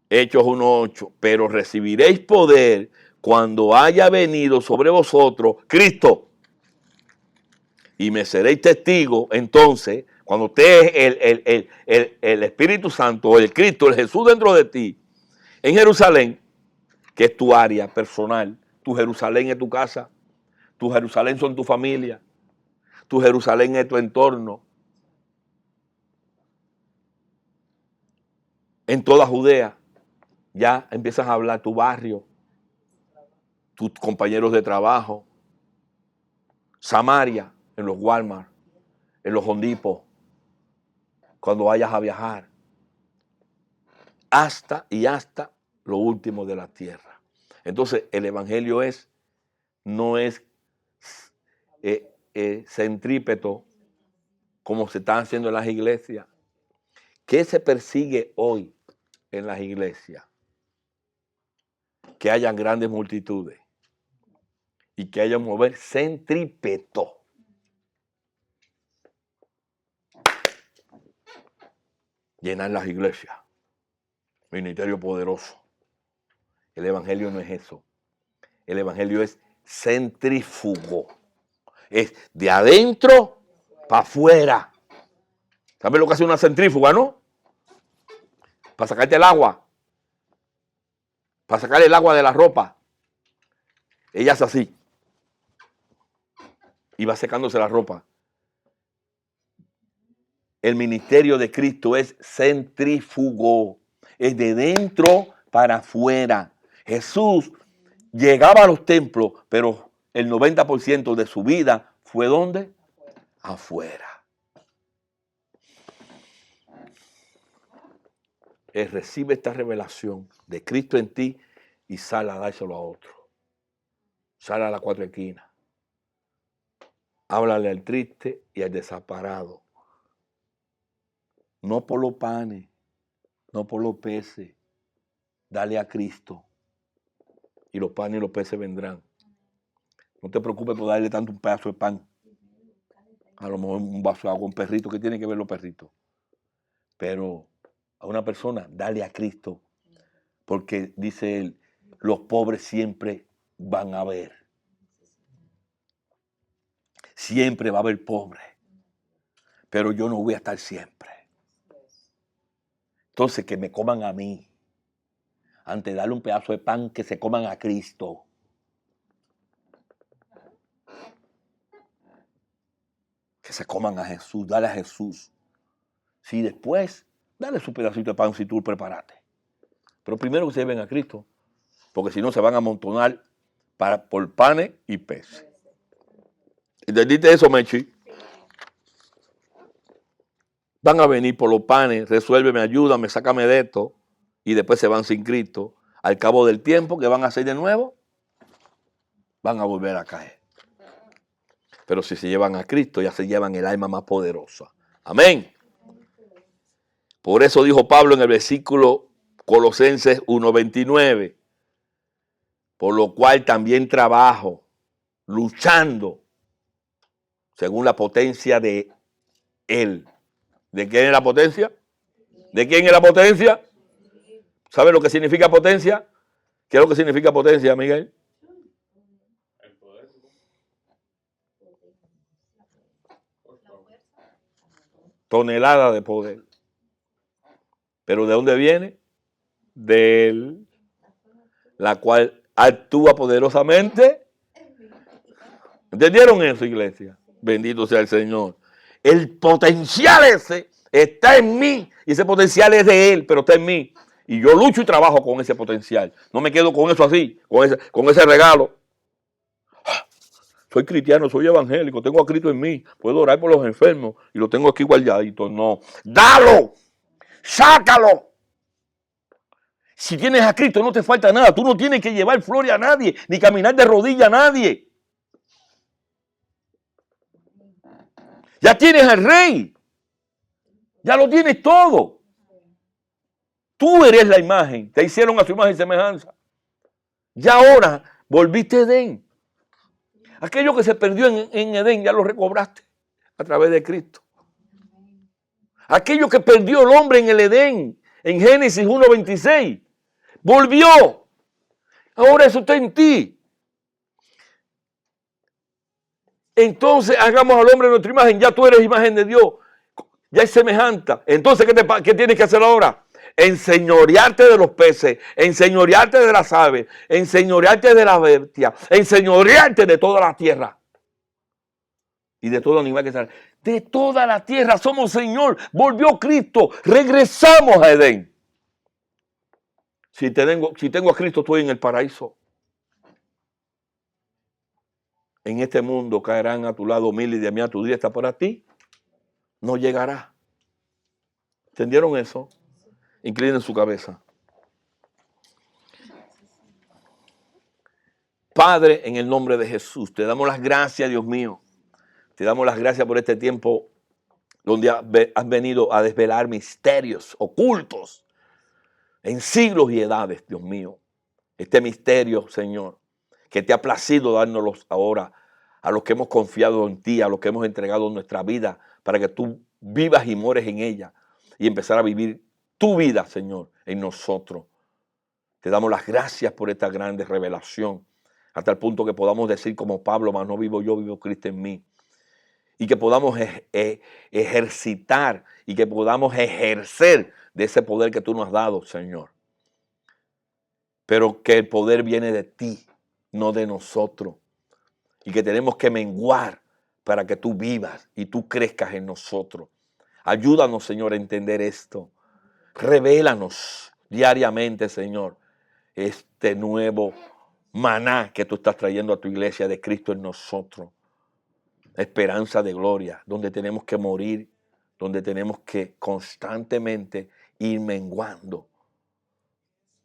Hechos 1:8, pero recibiréis poder cuando haya venido sobre vosotros Cristo. Y me seréis testigo, entonces, cuando esté el Espíritu Santo, el Cristo, el Jesús dentro de ti, en Jerusalén, que es tu área personal, tu Jerusalén es tu casa, tu Jerusalén son tu familia, tu Jerusalén es tu entorno, en toda Judea, ya empiezas a hablar tu barrio, tus compañeros de trabajo, Samaria, en los Walmart, en los Home Depot, cuando vayas a viajar, hasta lo último de la tierra. Entonces, el evangelio no es centrípeto como se están haciendo en las iglesias. ¿Qué se persigue hoy en las iglesias? Que hayan grandes multitudes y que haya mover centrípeto. Llenar las iglesias. Ministerio poderoso. El evangelio no es eso. El evangelio es centrífugo. Es de adentro para afuera. ¿Sabes lo que hace una centrífuga, no? Para sacarte el agua. Para sacar el agua de la ropa. Ella hace así. Y va secándose la ropa. El ministerio de Cristo es centrífugo. Es de dentro para afuera. Jesús llegaba a los templos, pero el 90% de su vida fue ¿dónde? Afuera. Él recibe esta revelación de Cristo en ti y sale a dárselo a otro. Sale a las 4 esquinas. Háblale al triste y al desamparado. No por los panes, no por los peces. Dale a Cristo. Y los panes y los peces vendrán. No te preocupes por darle tanto un pedazo de pan. A lo mejor un vaso de agua a un perrito. ¿Qué tiene que ver los perritos? Pero a una persona, dale a Cristo. Porque dice él, los pobres siempre van a haber. Siempre va a haber pobres. Pero yo no voy a estar siempre. Entonces que me coman a mí. Antes de darle un pedazo de pan, que se coman a Cristo. Que se coman a Jesús, dale a Jesús. Si después, dale su pedacito de pan si tú preparaste. Pero primero que se lleven a Cristo. Porque si no se van a amontonar por panes y peces. ¿Entendiste eso, Mechi? Van a venir por los panes, resuélveme, ayúdame, sácame de esto. Y después se van sin Cristo. Al cabo del tiempo, ¿qué van a hacer de nuevo? Van a volver a caer. Pero si se llevan a Cristo, ya se llevan el alma más poderosa. Amén. Por eso dijo Pablo en el versículo Colosenses 1:29. Por lo cual también trabajo, luchando, según la potencia de Él. ¿De quién es la potencia? ¿De quién es la potencia? ¿Sabe lo que significa potencia? ¿Qué es lo que significa potencia, Miguel? El poder. Tonelada de poder. ¿Pero de dónde viene? De Él, la cual actúa poderosamente. ¿Entendieron eso, iglesia? Bendito sea el Señor. El potencial ese está en mí. Y ese potencial es de Él, pero está en mí. Y yo lucho y trabajo con ese potencial. No me quedo con eso así, con ese regalo. Soy cristiano, soy evangélico, tengo a Cristo en mí. Puedo orar por los enfermos y lo tengo aquí guardadito. No. ¡Dalo! ¡Sácalo! Si tienes a Cristo no te falta nada. Tú no tienes que llevar flores a nadie, ni caminar de rodilla a nadie. Ya tienes al Rey. Ya lo tienes todo. Tú eres la imagen. Te hicieron a su imagen y semejanza. Ya ahora volviste a Edén. Aquello que se perdió en Edén ya lo recobraste a través de Cristo. Aquello que perdió el hombre en el Edén, en Génesis 1:26, volvió. Ahora eso está en ti. Entonces hagamos al hombre nuestra imagen. Ya tú eres imagen de Dios. Ya es semejante. Entonces, ¿qué tienes que hacer ahora? Enseñorearte de los peces, enseñorearte de las aves, enseñorearte de las bestias, enseñorearte de toda la tierra. Y de todo animal que sale. De toda la tierra somos Señor. Volvió Cristo. Regresamos a Edén. Si tengo a Cristo, estoy en el paraíso. En este mundo caerán a tu lado mil y de mí a tu diestra, para ti no llegará. ¿Entendieron eso? Inclinen su cabeza. Padre, en el nombre de Jesús, te damos las gracias, Dios mío. Te damos las gracias por este tiempo donde has venido a desvelar misterios ocultos en siglos y edades, Dios mío. Este misterio, Señor, que te ha placido dárnoslos ahora a los que hemos confiado en ti, a los que hemos entregado nuestra vida para que tú vivas y mores en ella y empezar a vivir tu vida, Señor, en nosotros. Te damos las gracias por esta grande revelación, hasta el punto que podamos decir como Pablo, mas no vivo yo, vivo Cristo en mí. Y que podamos ejercitar y que podamos ejercer de ese poder que tú nos has dado, Señor. Pero que el poder viene de ti, no de nosotros. Y que tenemos que menguar para que tú vivas y tú crezcas en nosotros. Ayúdanos, Señor, a entender esto. Revélanos diariamente, Señor, este nuevo maná que tú estás trayendo a tu iglesia de Cristo en nosotros. Esperanza de gloria, donde tenemos que morir, donde tenemos que constantemente ir menguando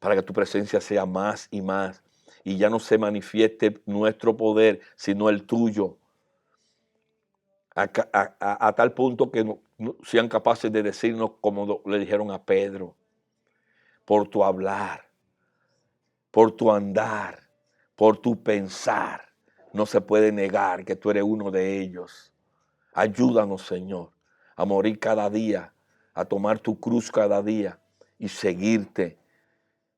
para que tu presencia sea más y más y ya no se manifieste nuestro poder, sino el tuyo, a tal punto que no sean capaces de decirnos como le dijeron a Pedro, por tu hablar, por tu andar, por tu pensar. No se puede negar que tú eres uno de ellos. Ayúdanos, Señor, a morir cada día, a tomar tu cruz cada día y seguirte,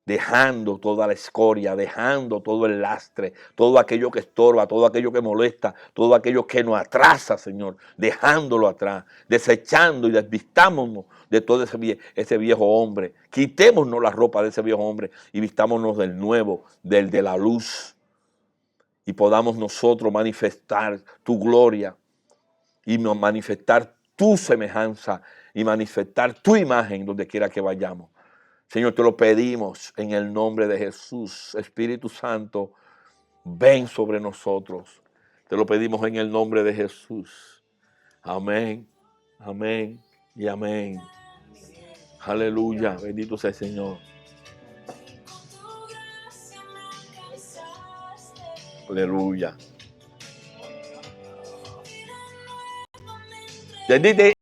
dejando toda la escoria, dejando todo el lastre, todo aquello que estorba, todo aquello que molesta, todo aquello que nos atrasa, Señor, dejándolo atrás, desechando y desvistámonos de todo ese viejo hombre. Quitémonos la ropa de ese viejo hombre y vistámonos del nuevo, del de la luz. Y podamos nosotros manifestar tu gloria y manifestar tu semejanza y manifestar tu imagen donde quiera que vayamos. Señor, te lo pedimos en el nombre de Jesús. Espíritu Santo, ven sobre nosotros. Te lo pedimos en el nombre de Jesús. Amén, amén y amén. Aleluya, bendito sea el Señor. Aleluya. ¿Entendiste?